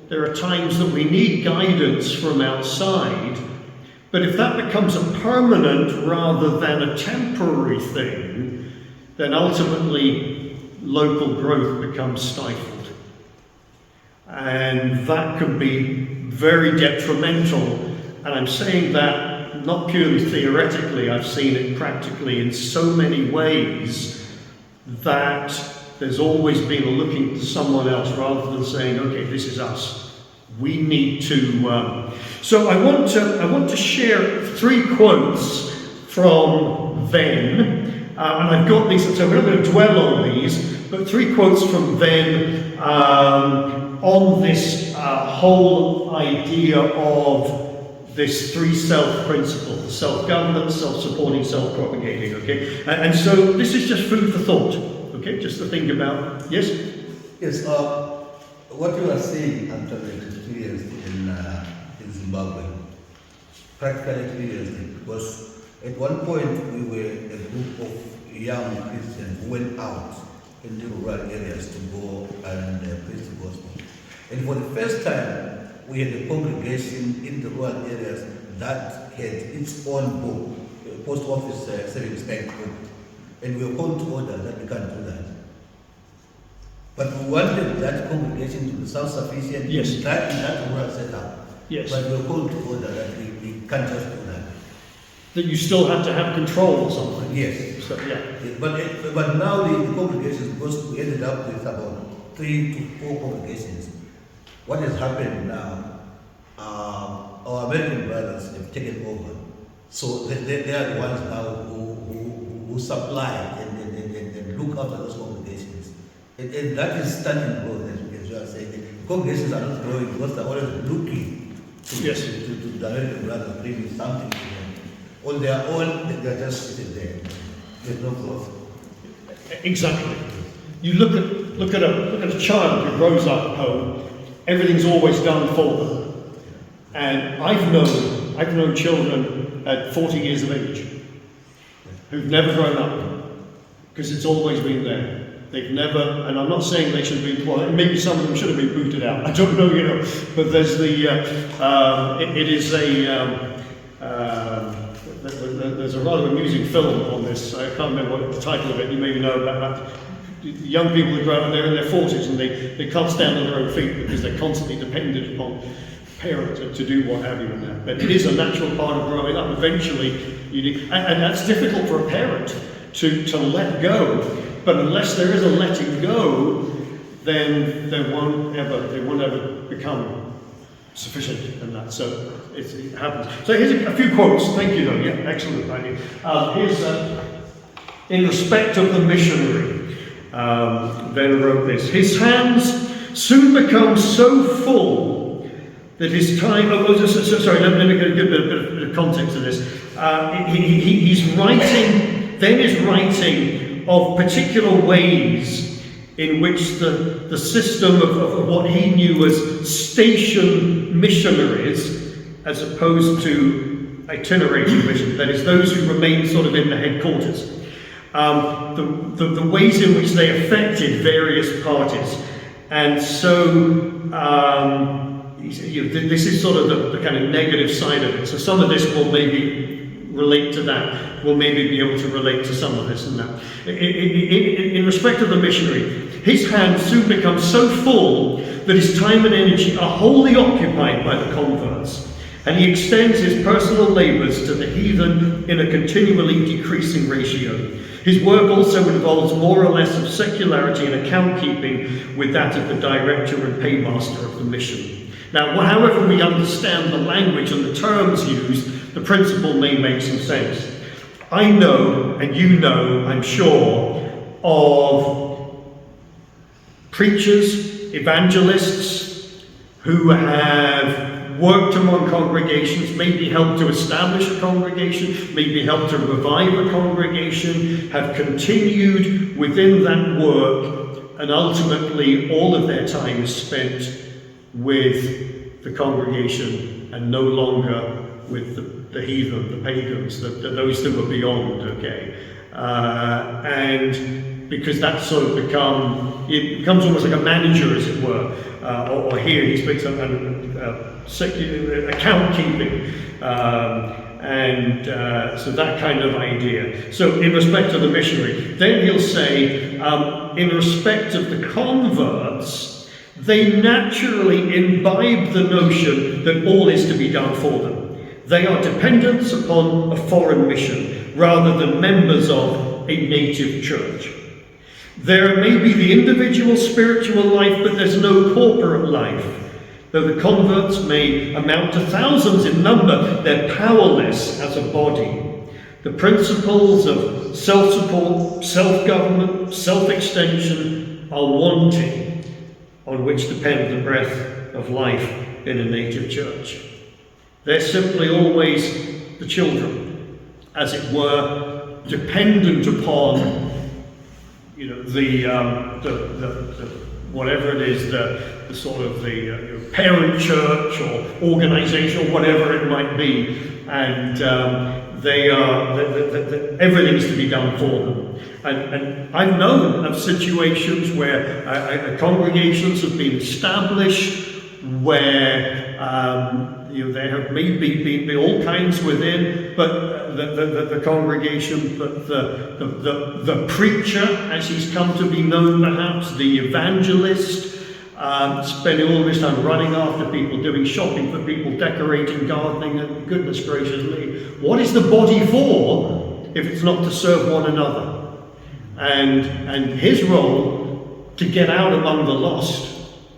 There are times that we need guidance from outside. But if that becomes a permanent rather than a temporary thing, then ultimately local growth becomes stifled. And that can be very detrimental. And I'm saying that not purely theoretically, I've seen it practically in so many ways that there's always been a looking to someone else rather than saying, okay, this is us. We need to... So I want to share 3 quotes from Venn, and I've got these, so we're not going to dwell on these, but 3 quotes from Venn on this whole idea of this three self principle: self-governance, self-supporting, self-propagating. Okay, and so this is just food for thought. Okay, just to think about. Yes. Yes. What you are saying, actually experienced in Zimbabwe, practically experienced it, because at one point we were a group of young Christians who went out in the rural areas to go and preach the gospel. And for the first time, we had a congregation in the rural areas that had its own book, post office savings bank book. And we were called to order that we can't do that. But we wanted that congregation to be self-sufficient yes. in that rural setup. Yes. But we were called to order that we can't just do that. That you still have to have control or something. Yes. So, yeah. But now the congregations, because we ended up with about 3 to 4 congregations, what has happened now, our American brothers have taken over. So they are the ones now who supply and look after those congregations. And that is starting growth, as you are saying. The congregations are not growing because they're always looking to the American brothers bringing something to them. On their own, they're just sitting there. There's no growth. Exactly. You look at a child who grows up at home. Everything's always done for them. And I've known children at 40 years of age who've never grown up because it's always been there. They've never, and I'm not saying they should be, well, maybe some of them should have been booted out. I don't know, but there's there's a rather amusing film on this. I can't remember what the title of it. You maybe know about young people who grow up, they're in their 40s and they can't stand on their own feet because they're constantly dependent upon parents to do what have you and that. But it is a natural part of growing up. Eventually, and that's difficult for a parent to let go. But unless there is a letting go, then they won't ever become sufficient in that. So it happens. So here's a few quotes. Thank you, though. Yeah, excellent idea. Here's in respect of the missionary. Ben wrote this: his hands soon become so full that his time. Sorry, let me give a bit of context to this. He's writing. Ben is writing of particular ways in which the system of what he knew as station missionaries, as opposed to itinerating missionaries, that is, those who remained sort of in the headquarters, the ways in which they affected various parties. And so this is sort of the kind of negative side of it. So some of this will maybe relate to that. We'll maybe be able to relate to some of this and that. In respect of the missionary, his hands soon become so full that his time and energy are wholly occupied by the converts, and he extends his personal labours to the heathen in a continually decreasing ratio. His work also involves more or less of secularity and account keeping with that of the director and paymaster of the mission. Now, however we understand the language and the terms used, the principle may make some sense. I know, and you know, I'm sure, of preachers, evangelists who have worked among congregations, maybe helped to establish a congregation, maybe helped to revive a congregation, have continued within that work, and ultimately all of their time is spent with the congregation and no longer with the heathen, the pagans, those that were beyond, okay? And because that's sort of it becomes almost like a manager, as it were, or here he speaks of secular account keeping, and so that kind of idea. So in respect of the missionary, then he'll say, in respect of the converts, they naturally imbibe the notion that all is to be done for them. They are dependents upon a foreign mission rather than members of a native church. There may be the individual spiritual life, but there's no corporate life. Though the converts may amount to thousands in number, they're powerless as a body. The principles of self-support, self-government, self-extension are wanting, on which depend the breath of life in a native church. They're simply always the children, as it were, dependent upon, you know, the whatever it is, the sort of the parent church or organisation or whatever it might be, and they are everything's to be done for them. And I've known of situations where congregations have been established where you know, there have maybe been all kinds within, but the congregation, but the preacher, as he's come to be known perhaps, the evangelist, spending all of his time running after people, doing shopping for people, decorating, gardening, and goodness gracious me, what is the body for if it's not to serve one another? And his role to get out among the lost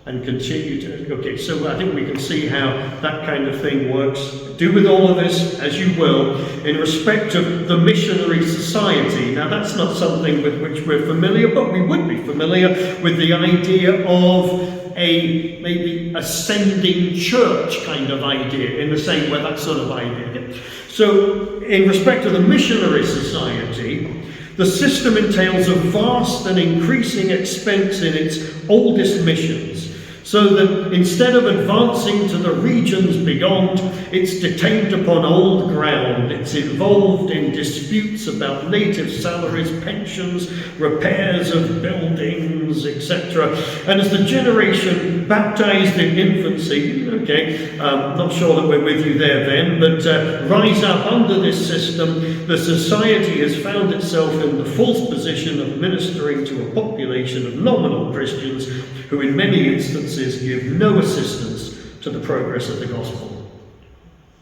and continue to, okay, so I think we can see how that kind of thing works. Do with all of this as you will, in respect of the missionary society. Now that's not something with which we're familiar, but we would be familiar with the idea of a maybe ascending church kind of idea, in the same way, that sort of idea. So in respect to the missionary society, the system entails a vast and increasing expense in its oldest missions, so that instead of advancing to the regions beyond, it's detained upon old ground. It's involved in disputes about native salaries, pensions, repairs of buildings, etc. And as the generation baptized in infancy, not sure that we're with you there then, but rise up under this system, the society has found itself in the false position of ministering to a population of nominal Christians who in many instances give no assistance to the progress of the gospel.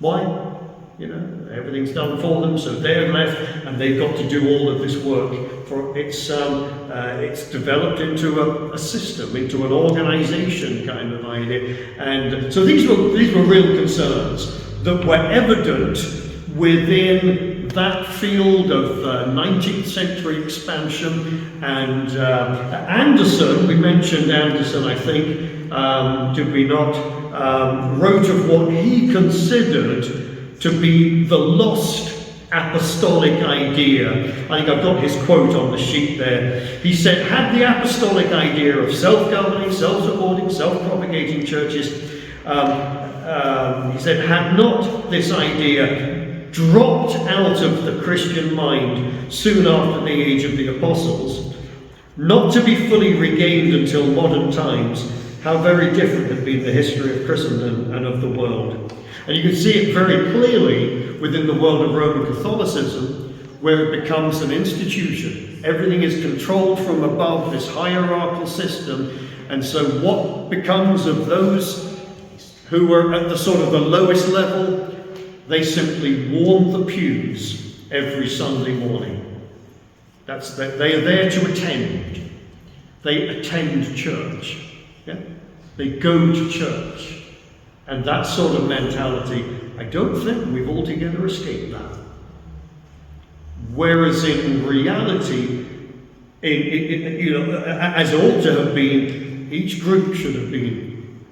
Why? You know, everything's done for them, so they're left, and they've got to do all of this work. For it's developed into a system, into an organisation kind of idea, and so these were real concerns that were evident within that field of 19th century expansion. And Anderson, we mentioned Anderson, I think, did we not, wrote of what he considered to be the lost apostolic idea. I think I've got his quote on the sheet there. He said, had the apostolic idea of self-governing, self-supporting, self-propagating churches, he said, had not this idea dropped out of the Christian mind soon after the age of the apostles, not to be fully regained until modern times, how very different had been the history of Christendom and of the world. And you can see it very clearly within the world of Roman Catholicism, where it becomes an institution. Everything is controlled from above, this hierarchical system, and so what becomes of those who are at the sort of the lowest level? They simply warm the pews every Sunday morning. They are there to attend. They attend church. Yeah? They go to church. And that sort of mentality, I don't think we've altogether escaped that. Whereas in reality, as it ought to have been, each group should have been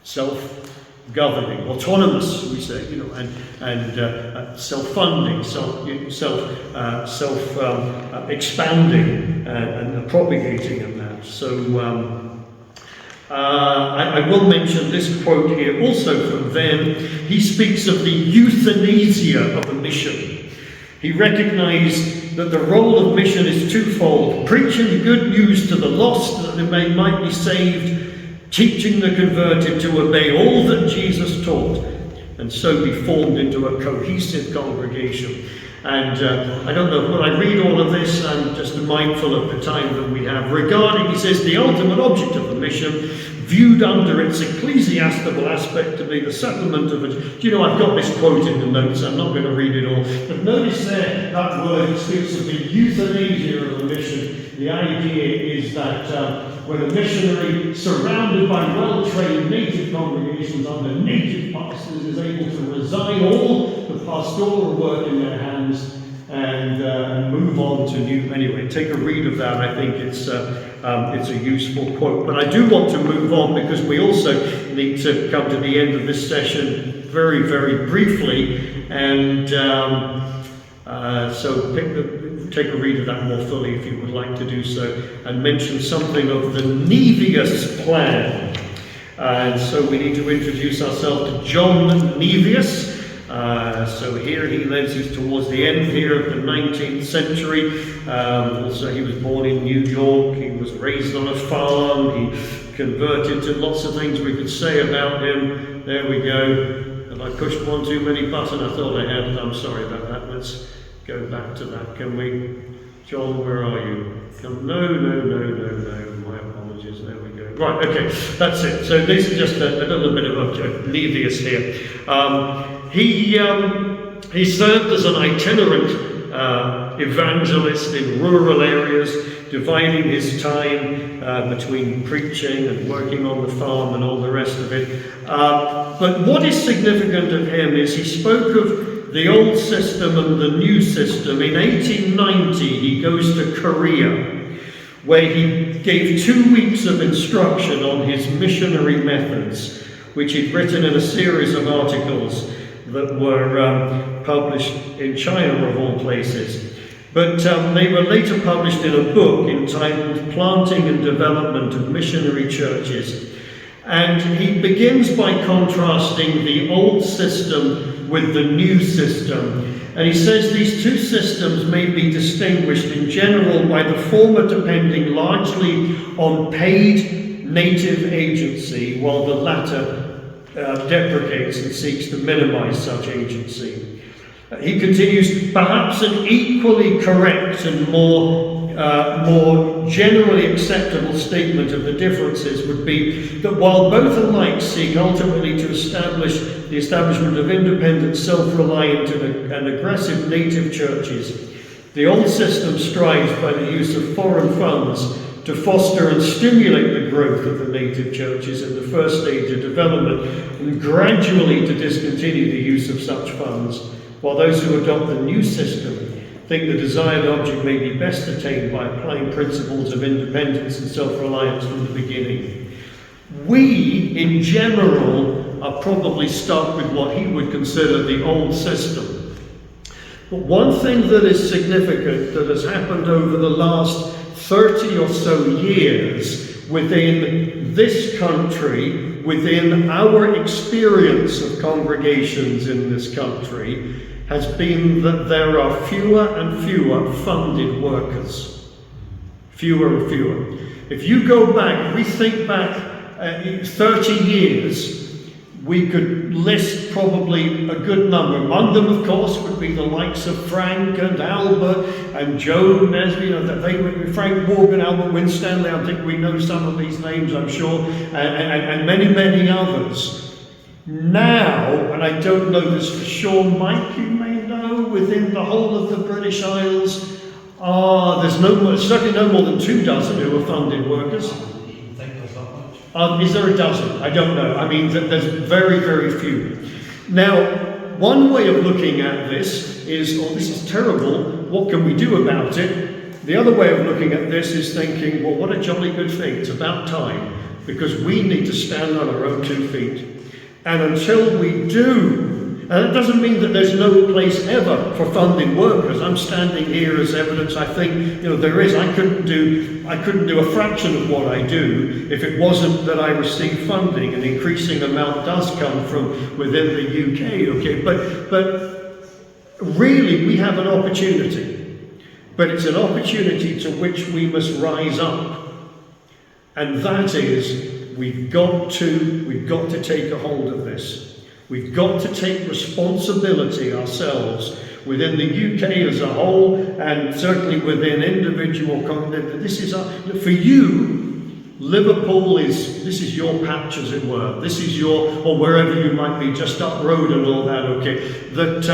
self-governing, autonomous, we say, and self-funding, expanding, and propagating in that. So I will mention this quote here also from them. He speaks of the euthanasia of a mission. He recognized that the role of mission is twofold: preaching the good news to the lost that they might be saved, teaching the converted to obey all that Jesus taught, and so be formed into a cohesive congregation. And I don't know, when I read all of this, I'm just mindful of the time that we have. Regarding, he says, the ultimate object of the mission, viewed under its ecclesiastical aspect to be the settlement of it. Do you know, I've got this quote in the notes, I'm not going to read it all, but notice there, that word speaks of the euthanasia of the mission. The idea is that when a missionary surrounded by well-trained native congregations under native pastors is able to resign all the pastoral work in their hands and move on to new. Anyway, take a read of that. I think it's a useful quote. But I do want to move on because we also need to come to the end of this session very, very briefly, and so take a read of that more fully if you would like to do so, and mention something of the Nevius plan. And so we need to introduce ourselves to John Nevius. So here he lives, he's towards the end here of the 19th century. Also he was born in New York, he was raised on a farm, he converted to lots of things we could say about him. There we go. Have I pushed one too many buttons? I thought I had. I'm sorry about that. Let's go back to that, can we? John, where are you? No, my apologies, there we go. Right, okay, that's it. So this is just a little bit of a Nevius here. He served as an itinerant evangelist in rural areas, dividing his time between preaching and working on the farm and all the rest of it. But what is significant of him is he spoke of the old system and the new system. In 1890, he goes to Korea, where he gave 2 weeks of instruction on his missionary methods, which he'd written in a series of articles that were published in China, of all places. But they were later published in a book entitled Planting and Development of Missionary Churches. And he begins by contrasting the old system with the new system. And he says these two systems may be distinguished in general by the former depending largely on paid native agency, while the latter deprecates and seeks to minimize such agency. He continues, perhaps an equally correct and more generally acceptable statement of the differences would be that while both alike seek ultimately to establish the establishment of independent, self-reliant and aggressive native churches, the old system strives by the use of foreign funds to foster and stimulate the growth of the native churches in the first stage of development, and gradually to discontinue the use of such funds, while those who adopt the new system think the desired object may be best attained by applying principles of independence and self-reliance from the beginning. We, in general, are probably stuck with what he would consider the old system. But one thing that is significant that has happened over the last 30 or so years within this country, within our experience of congregations in this country, has been that there are fewer and fewer funded workers. Fewer and fewer. If you go back, we think back 30 years, we could list probably a good number. Among them, of course, would be the likes of Frank and Albert and Joe Nesby. They were Frank Morgan, Albert Winstanley. I think we know some of these names, I'm sure, and many, many others. Now, and I don't know this for sure, Mike, you may know, within the whole of the British Isles, there's certainly no more than 2 dozen who are funded workers. Is there a dozen? I don't know. I mean, there's very, very few. Now, one way of looking at this is, this is terrible, what can we do about it? The other way of looking at this is thinking, well, what a jolly good thing, it's about time, because we need to stand on our own 2 feet. And until we do, and that doesn't mean that there's no place ever for funded workers. I'm standing here as evidence. I think there is. I couldn't do a fraction of what I do if it wasn't that I receive funding. An increasing amount does come from within the UK. Okay, but really we have an opportunity, but it's an opportunity to which we must rise up, and that is we've got to take a hold of this. We've got to take responsibility ourselves within the UK as a whole, and certainly within individual this is for you, Liverpool this is your patch, as it were. This is or wherever you might be, just up road and all that, okay. That,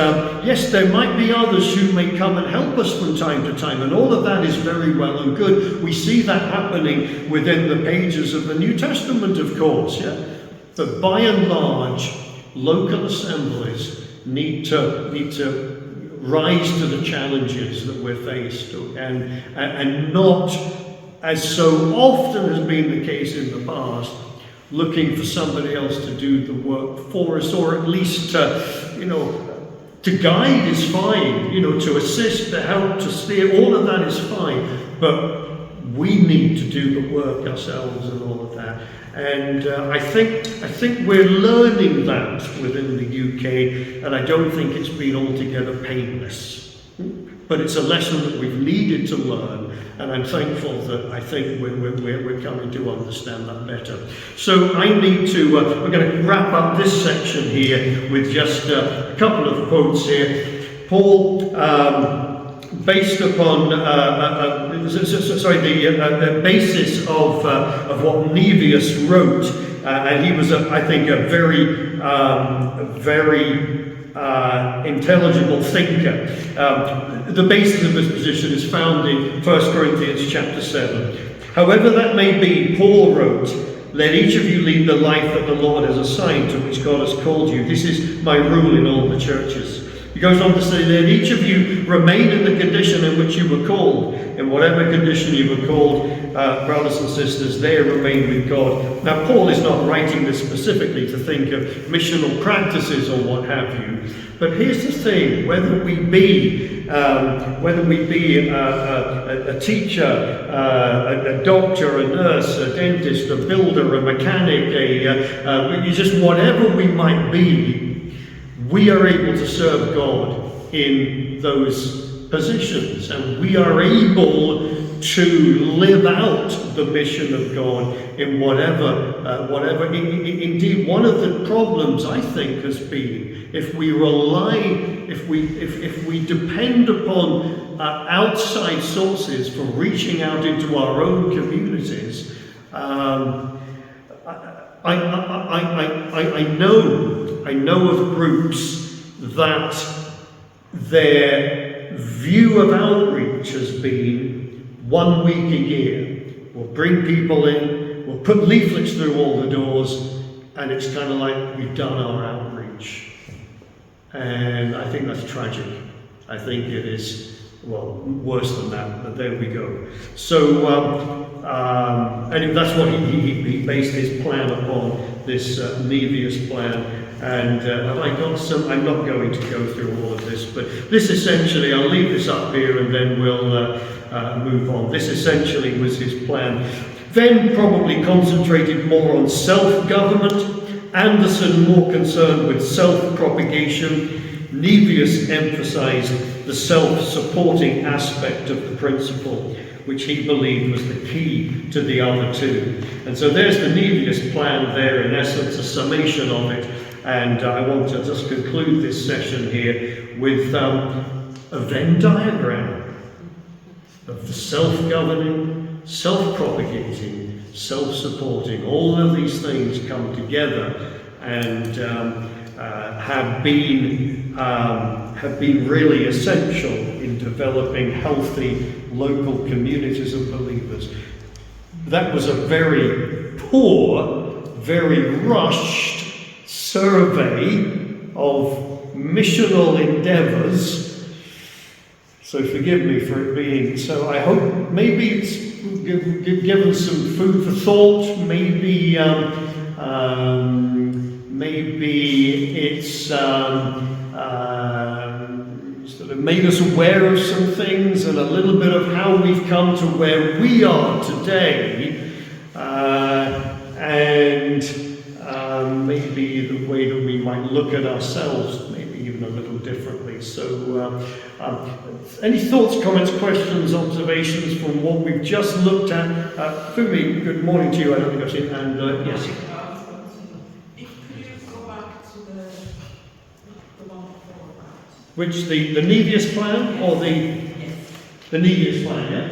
yes, there might be others who may come and help us from time to time, and all of that is very well and good. We see that happening within the pages of the New Testament, of course, yeah. But by and large, local assemblies need to rise to the challenges that we're faced, and not, as so often has been the case in the past, looking for somebody else to do the work for us, or at least, to guide is fine, to assist, to help, to steer, all of that is fine, but we need to do the work ourselves and all of that. And I think we're learning that within the UK, and I don't think it's been altogether painless. But it's a lesson that we've needed to learn, and I'm thankful that I think we're coming to understand that better. So I need to, we're going to wrap up this section here with just a couple of quotes here. Paul, based upon, the basis of what Nevius wrote, and he was, I think, a very intelligible thinker. The basis of his position is found in 1 Corinthians chapter 7. However that may be, Paul wrote, "Let each of you lead the life that the Lord has assigned, to which God has called you. This is my rule in all the churches." He goes on to say, "Let each of you remain in the condition in which you were called. In whatever condition you were called, brothers and sisters, there remain with God." Now, Paul is not writing this specifically to think of missional practices or what have you. But here's the thing: whether we be a teacher, a doctor, a nurse, a dentist, a builder, a mechanic, just whatever we might be, we are able to serve God in those positions, and we are able to live out the mission of God in whatever. Indeed, one of the problems I think has been if we depend upon outside sources for reaching out into our own communities. I know of groups that their view of outreach has been 1 week a year. We'll bring people in, we'll put leaflets through all the doors, and it's kind of like we've done our outreach. And I think that's tragic. I think it is, well, worse than that, but there we go. So, and that's what he based his plan upon, this Nevius plan. And have I got some? I'm not going to go through all of this, but this essentially, I'll leave this up here and then we'll move on. This essentially was his plan. Then probably concentrated more on self-government. Anderson more concerned with self-propagation. Nevius emphasized the self-supporting aspect of the principle, which he believed was the key to the other two. And so there's the Nevius plan there, in essence, a summation of it. And I want to just conclude this session here with a Venn diagram of the self-governing, self-propagating, self-supporting. All of these things come together and have been really essential in developing healthy local communities of believers. That was a very poor, very rushed survey of missional endeavors. So forgive me for it being so. I hope maybe it's given some food for thought. Maybe it's sort of made us aware of some things and a little bit of how we've come to where we are today, and maybe the way that we might look at ourselves, maybe even a little differently. So, any thoughts, comments, questions, observations from what we've just looked at? Fumi, good morning to you. I don't think I've seen, and yes. Which, the Nevius plan, or the Nevius plan, yeah?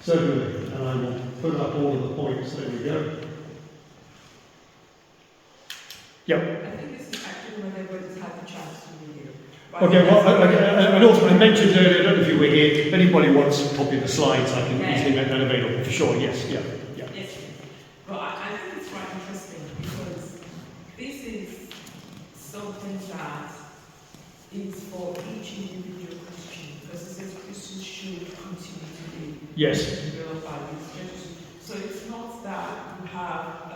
Certainly, and I will put up all of the points, there we go. Yeah. I think this is actually when everybody's had the chance to read it. Okay, well, and also I mentioned earlier, I don't know if you were here, if anybody wants a copy of the slides, I can easily make that available, for sure, yes, yeah. Yes, but I think it's quite interesting because this is something that is for each individual Christian, because it says Christians should continue to be Yes. developed by these churches. So it's not that you have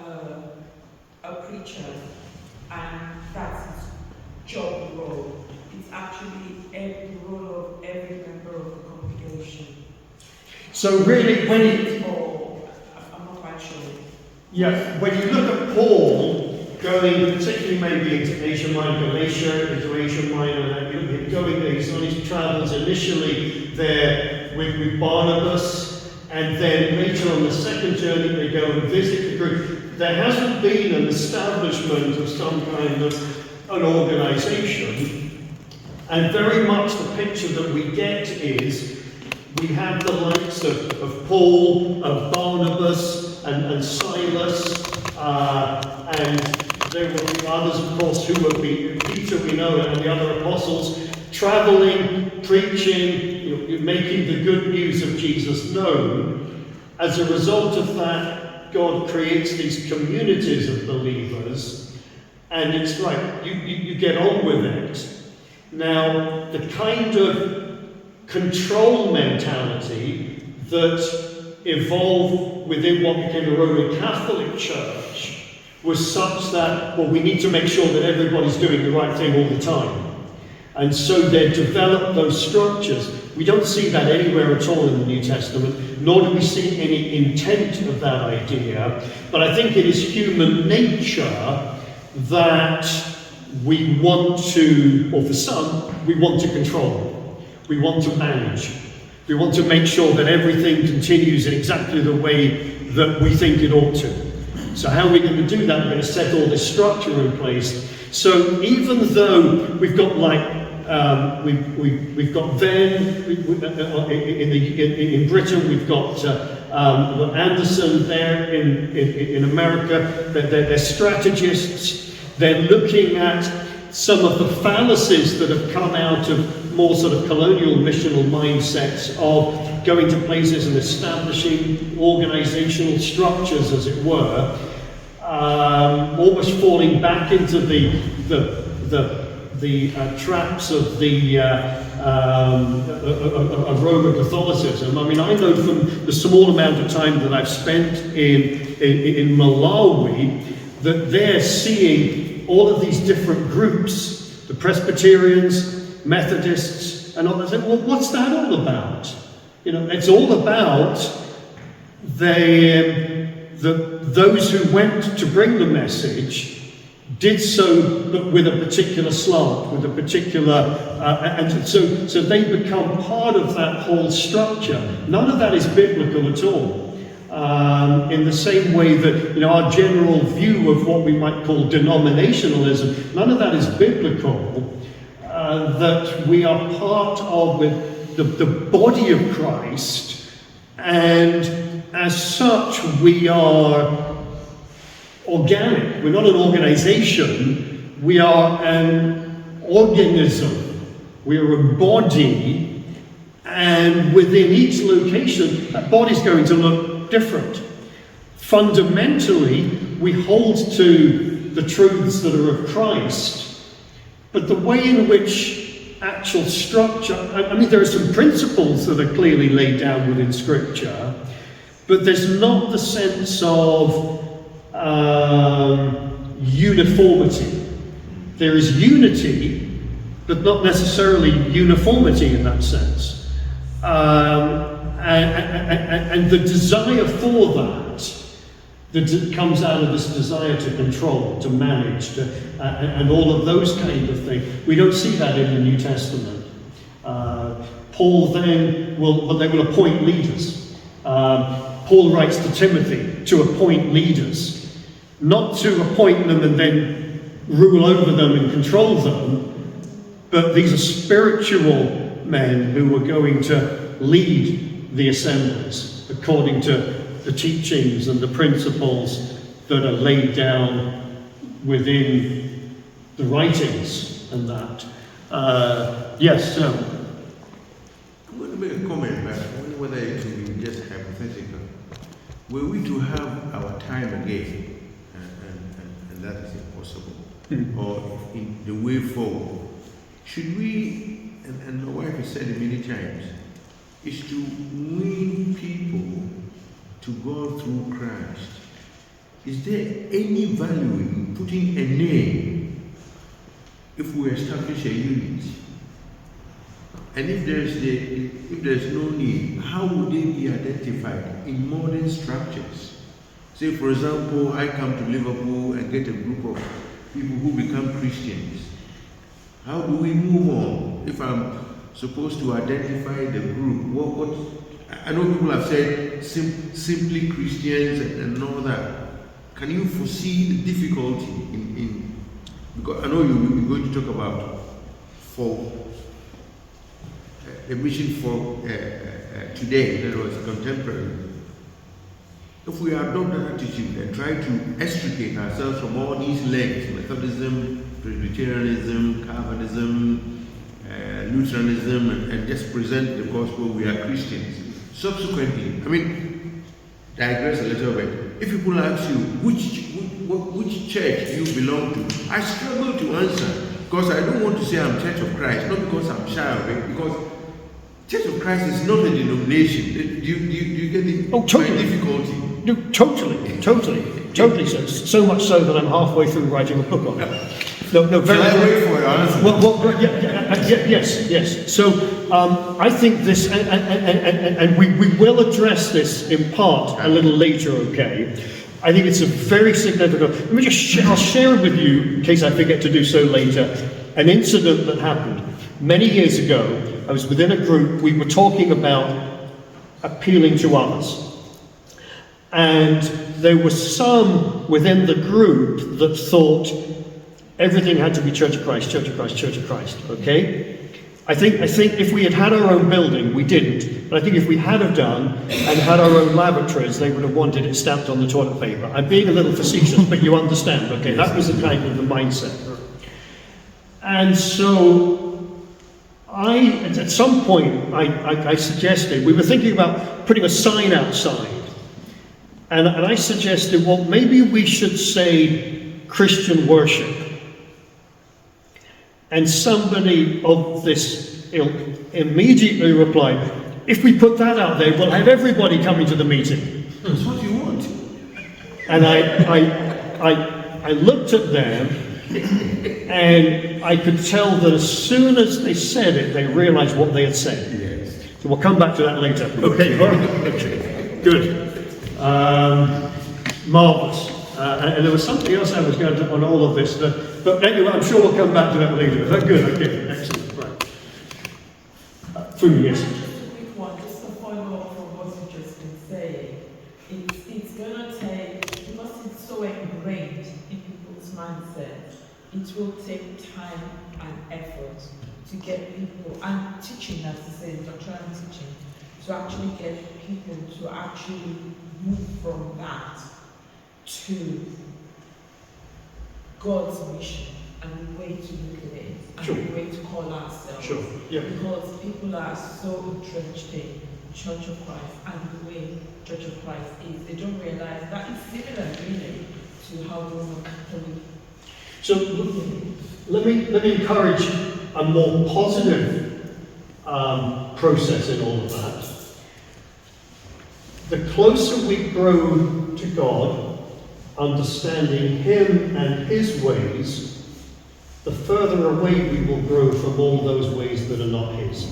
So really, when you, I'm not quite sure. yeah, when you look at Paul going, particularly maybe into Asia Minor, Galatia, into Asia Minor, he's on his travels initially there with Barnabas, and then later on the second journey they go and visit the group. There hasn't been an establishment of some kind of an organisation, and very much the picture that we get is we have the likes of Paul, of Barnabas, and Silas, and there will be others, of course, who will be Peter, we know, and the other apostles, travelling, preaching, making the good news of Jesus known. As a result of that, God creates these communities of believers, and it's right, you get on with it. Now, the kind of control mentality that evolved within what became the Roman Catholic Church was such that, well, we need to make sure that everybody's doing the right thing all the time. And so they developed those structures. We don't see that anywhere at all in the New Testament, nor do we see any intent of that idea. But I think it is human nature that we want to, or for some, we want to control. We want to manage. We want to make sure that everything continues in exactly the way that we think it ought to. So how are we going to do that? We're going to set all this structure in place. So even though we've got we've got Venn in Britain, we've got Anderson there in America. They're strategists. They're looking at some of the fallacies that have come out of more sort of colonial missional mindsets of going to places and establishing organizational structures, as it were, almost falling back into the traps of of Roman Catholicism. I mean, I know from the small amount of time that I've spent in Malawi that they're seeing all of these different groups, the Presbyterians, Methodists, and others. Well, what's that all about? It's all about those who went to bring the message did so but with a particular slant, with a particular, and so they become part of that whole structure. None of that is biblical at all. In the same way that our general view of what we might call denominationalism, none of that is biblical. That we are part of with the body of Christ, and as such we are organic. We're not an organization, we are an organism. We are a body, and within each location that body's going to look different. Fundamentally, we hold to the truths that are of Christ, but the way in which actual structure, I mean, there are some principles that are clearly laid down within Scripture, but there's not the sense of uniformity. There is unity, but not necessarily uniformity in that sense. And the desire for that comes out of this desire to control, to manage, and all of those kind of things. We don't see that in the New Testament. Paul then will appoint leaders. Paul writes to Timothy to appoint leaders, not to appoint them and then rule over them and control them, but these are spiritual men who are going to lead the assemblies according to the teachings and the principles that are laid down within the writings and that. Yes, sir. I'm going to make a comment, but whether it can be just hypothetical. Were we to have our time again, and that is impossible, or in the way forward, should we, and my wife has said it many times, is to win people to God through Christ. Is there any value in putting a name if we establish a unit? And if there's no need, how would they be identified in modern structures? Say, for example, I come to Liverpool and get a group of people who become Christians. How do we move on? If I'm supposed to identify the group, what I know people have said simply Christians and all that. Can you foresee the difficulty in because I know you're going to talk about for the mission for today, that was contemporary. If we adopt that attitude and try to extricate ourselves from all these legs, Methodism, Presbyterianism, Calvinism, Lutheranism, and just present the gospel, we are Christians. Subsequently, digress a little bit. If people ask you, which church do you belong to? I struggle to answer, because I don't want to say I'm Church of Christ, not because I'm shy of it, because Church of Christ is not a denomination. Do you get the my difficulty? No, totally so much so that I'm halfway through writing a book on it. No, very. Shall I wait for your answer? Well, yes. So I think this, and we will address this in part a little later. Okay, I think it's a very significant. Let me just I'll share it with you in case I forget to do so later. An incident that happened many years ago. I was within a group. We were talking about appealing to others. And there were some within the group that thought everything had to be Church of Christ, Church of Christ, Church of Christ, okay? I think if we had our own building, we didn't, but I think if we had have done and had our own lavatories, they would have wanted it stamped on the toilet paper. I'm being a little facetious, but you understand, okay? That was the kind of the mindset. And so at some point, I suggested, we were thinking about putting a sign outside. And I suggested, well, maybe we should say Christian worship. And somebody of this ilk immediately replied, if we put that out there, we'll have everybody coming to the meeting. That's what you want. And I looked at them, and I could tell that as soon as they said it, they realized what they had said. Yes. So we'll come back to that later. Okay, okay. Good. Marvellous. And there was something else I was going to on all of this, but anyway, I'm sure we'll come back to that later. Is that good? Okay, excellent. Right. Fumi, yes. Just a quick one, just to follow up from what you've just been saying. It's going to take, because it's so ingrained in people's mindset, it will take time and effort to get people, and teaching, as to say, doctrinal teaching, to actually get people to actually move from that to God's mission and the way to look at it and the way to call ourselves. Sure. Yeah. Because people are so entrenched in Church of Christ and the way Church of Christ is. They don't realize that it's similar really to how the Roman Catholic. So let me encourage a more positive process in all of that. The closer we grow to God, understanding Him and His ways, the further away we will grow from all those ways that are not His.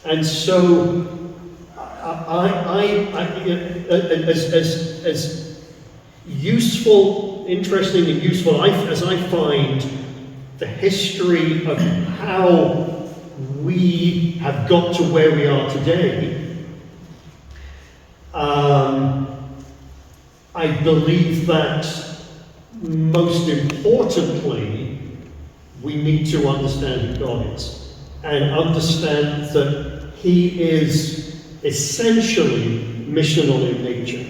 And so, as useful, interesting and useful as I find the history of how we have got to where we are today, I believe that most importantly, we need to understand who God is and understand that He is essentially missional in nature,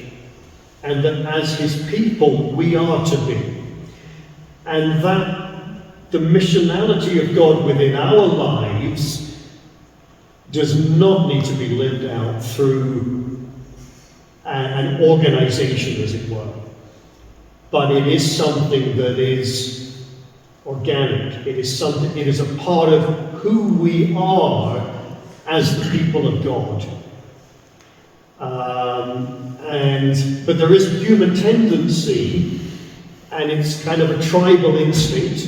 and that as His people we are to be, and that the missionality of God within our lives does not need to be lived out through an organization, as it were, but it is something that is organic. It is something. It is a part of who we are as the people of God. But there is a human tendency, and it's kind of a tribal instinct.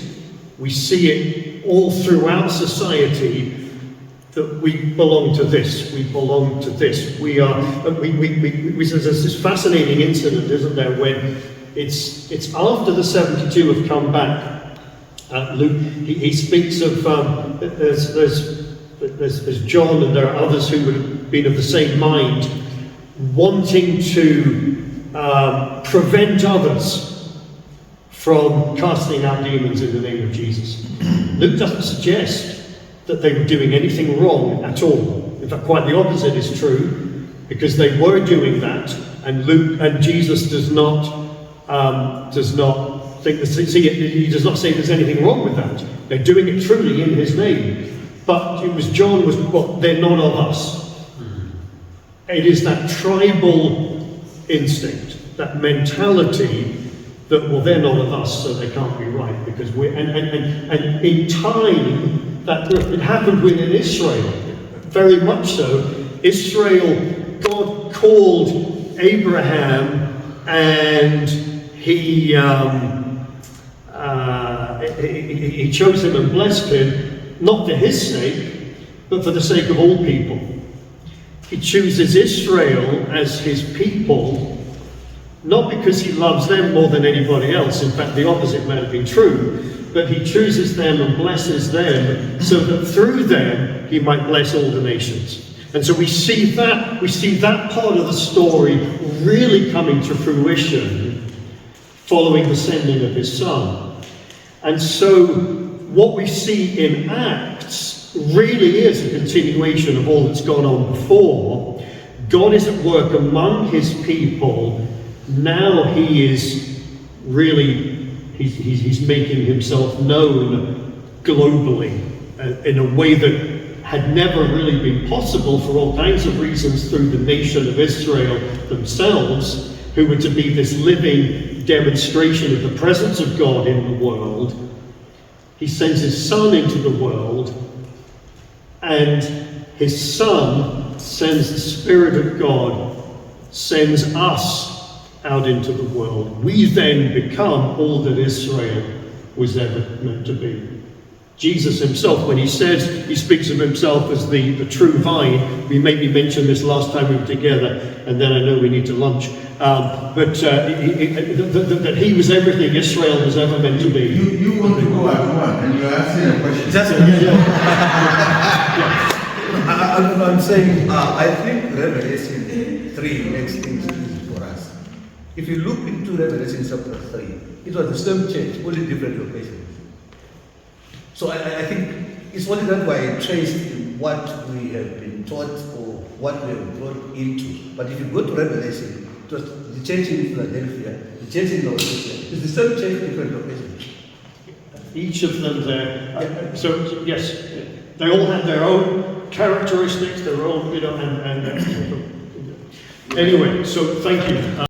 We see it all throughout society that we belong to this, we belong to this. There's this fascinating incident, isn't there, when it's after the 72 have come back. Luke, he speaks of, there's John and there are others who would have been of the same mind, wanting to prevent others from casting out demons in the name of Jesus. Luke doesn't suggest that they were doing anything wrong at all. In fact, quite the opposite is true, because they were doing that, and Jesus does not think he does not say there's anything wrong with that. They're doing it truly in his name. But John was, well, they're none of us. It is that tribal instinct, that mentality that, well, they're none of us, so they can't be right, because we're, and in time, that it happened within Israel, very much so. Israel, God called Abraham, and he chose him and blessed him, not for his sake, but for the sake of all people. He chooses Israel as his people, not because he loves them more than anybody else. In fact, the opposite might have been true. But he chooses them and blesses them so that through them he might bless all the nations. And so we see that part of the story really coming to fruition following the sending of his son. And so what we see in Acts really is a continuation of all that's gone on before. God is at work among his people. Now he is really, he's making himself known globally in a way that had never really been possible for all kinds of reasons through the nation of Israel themselves, who were to be this living demonstration of the presence of God in the world. He sends his son into the world, and his son sends the Spirit of God, sends us out into the world. We then become all that Israel was ever meant to be. Jesus himself, when he speaks of himself as the true vine, we maybe mentioned this last time we were together, and then I know we need to lunch, that he was everything Israel was ever meant to be. You want to go at one, and you're asking a question. I'm saying, I think Revelation 3 makes things easy for us. If you look into Revelation chapter 3, it was the same church, only different locations. So I think it's only that way I traced what we have been taught or what we have brought into. But if you go to Revelation, it was the church in Philadelphia, the church in Laodicea, it's the same church, different locations. Each of them there. So yes, they all have their own characteristics, their own, and anyway. So thank you.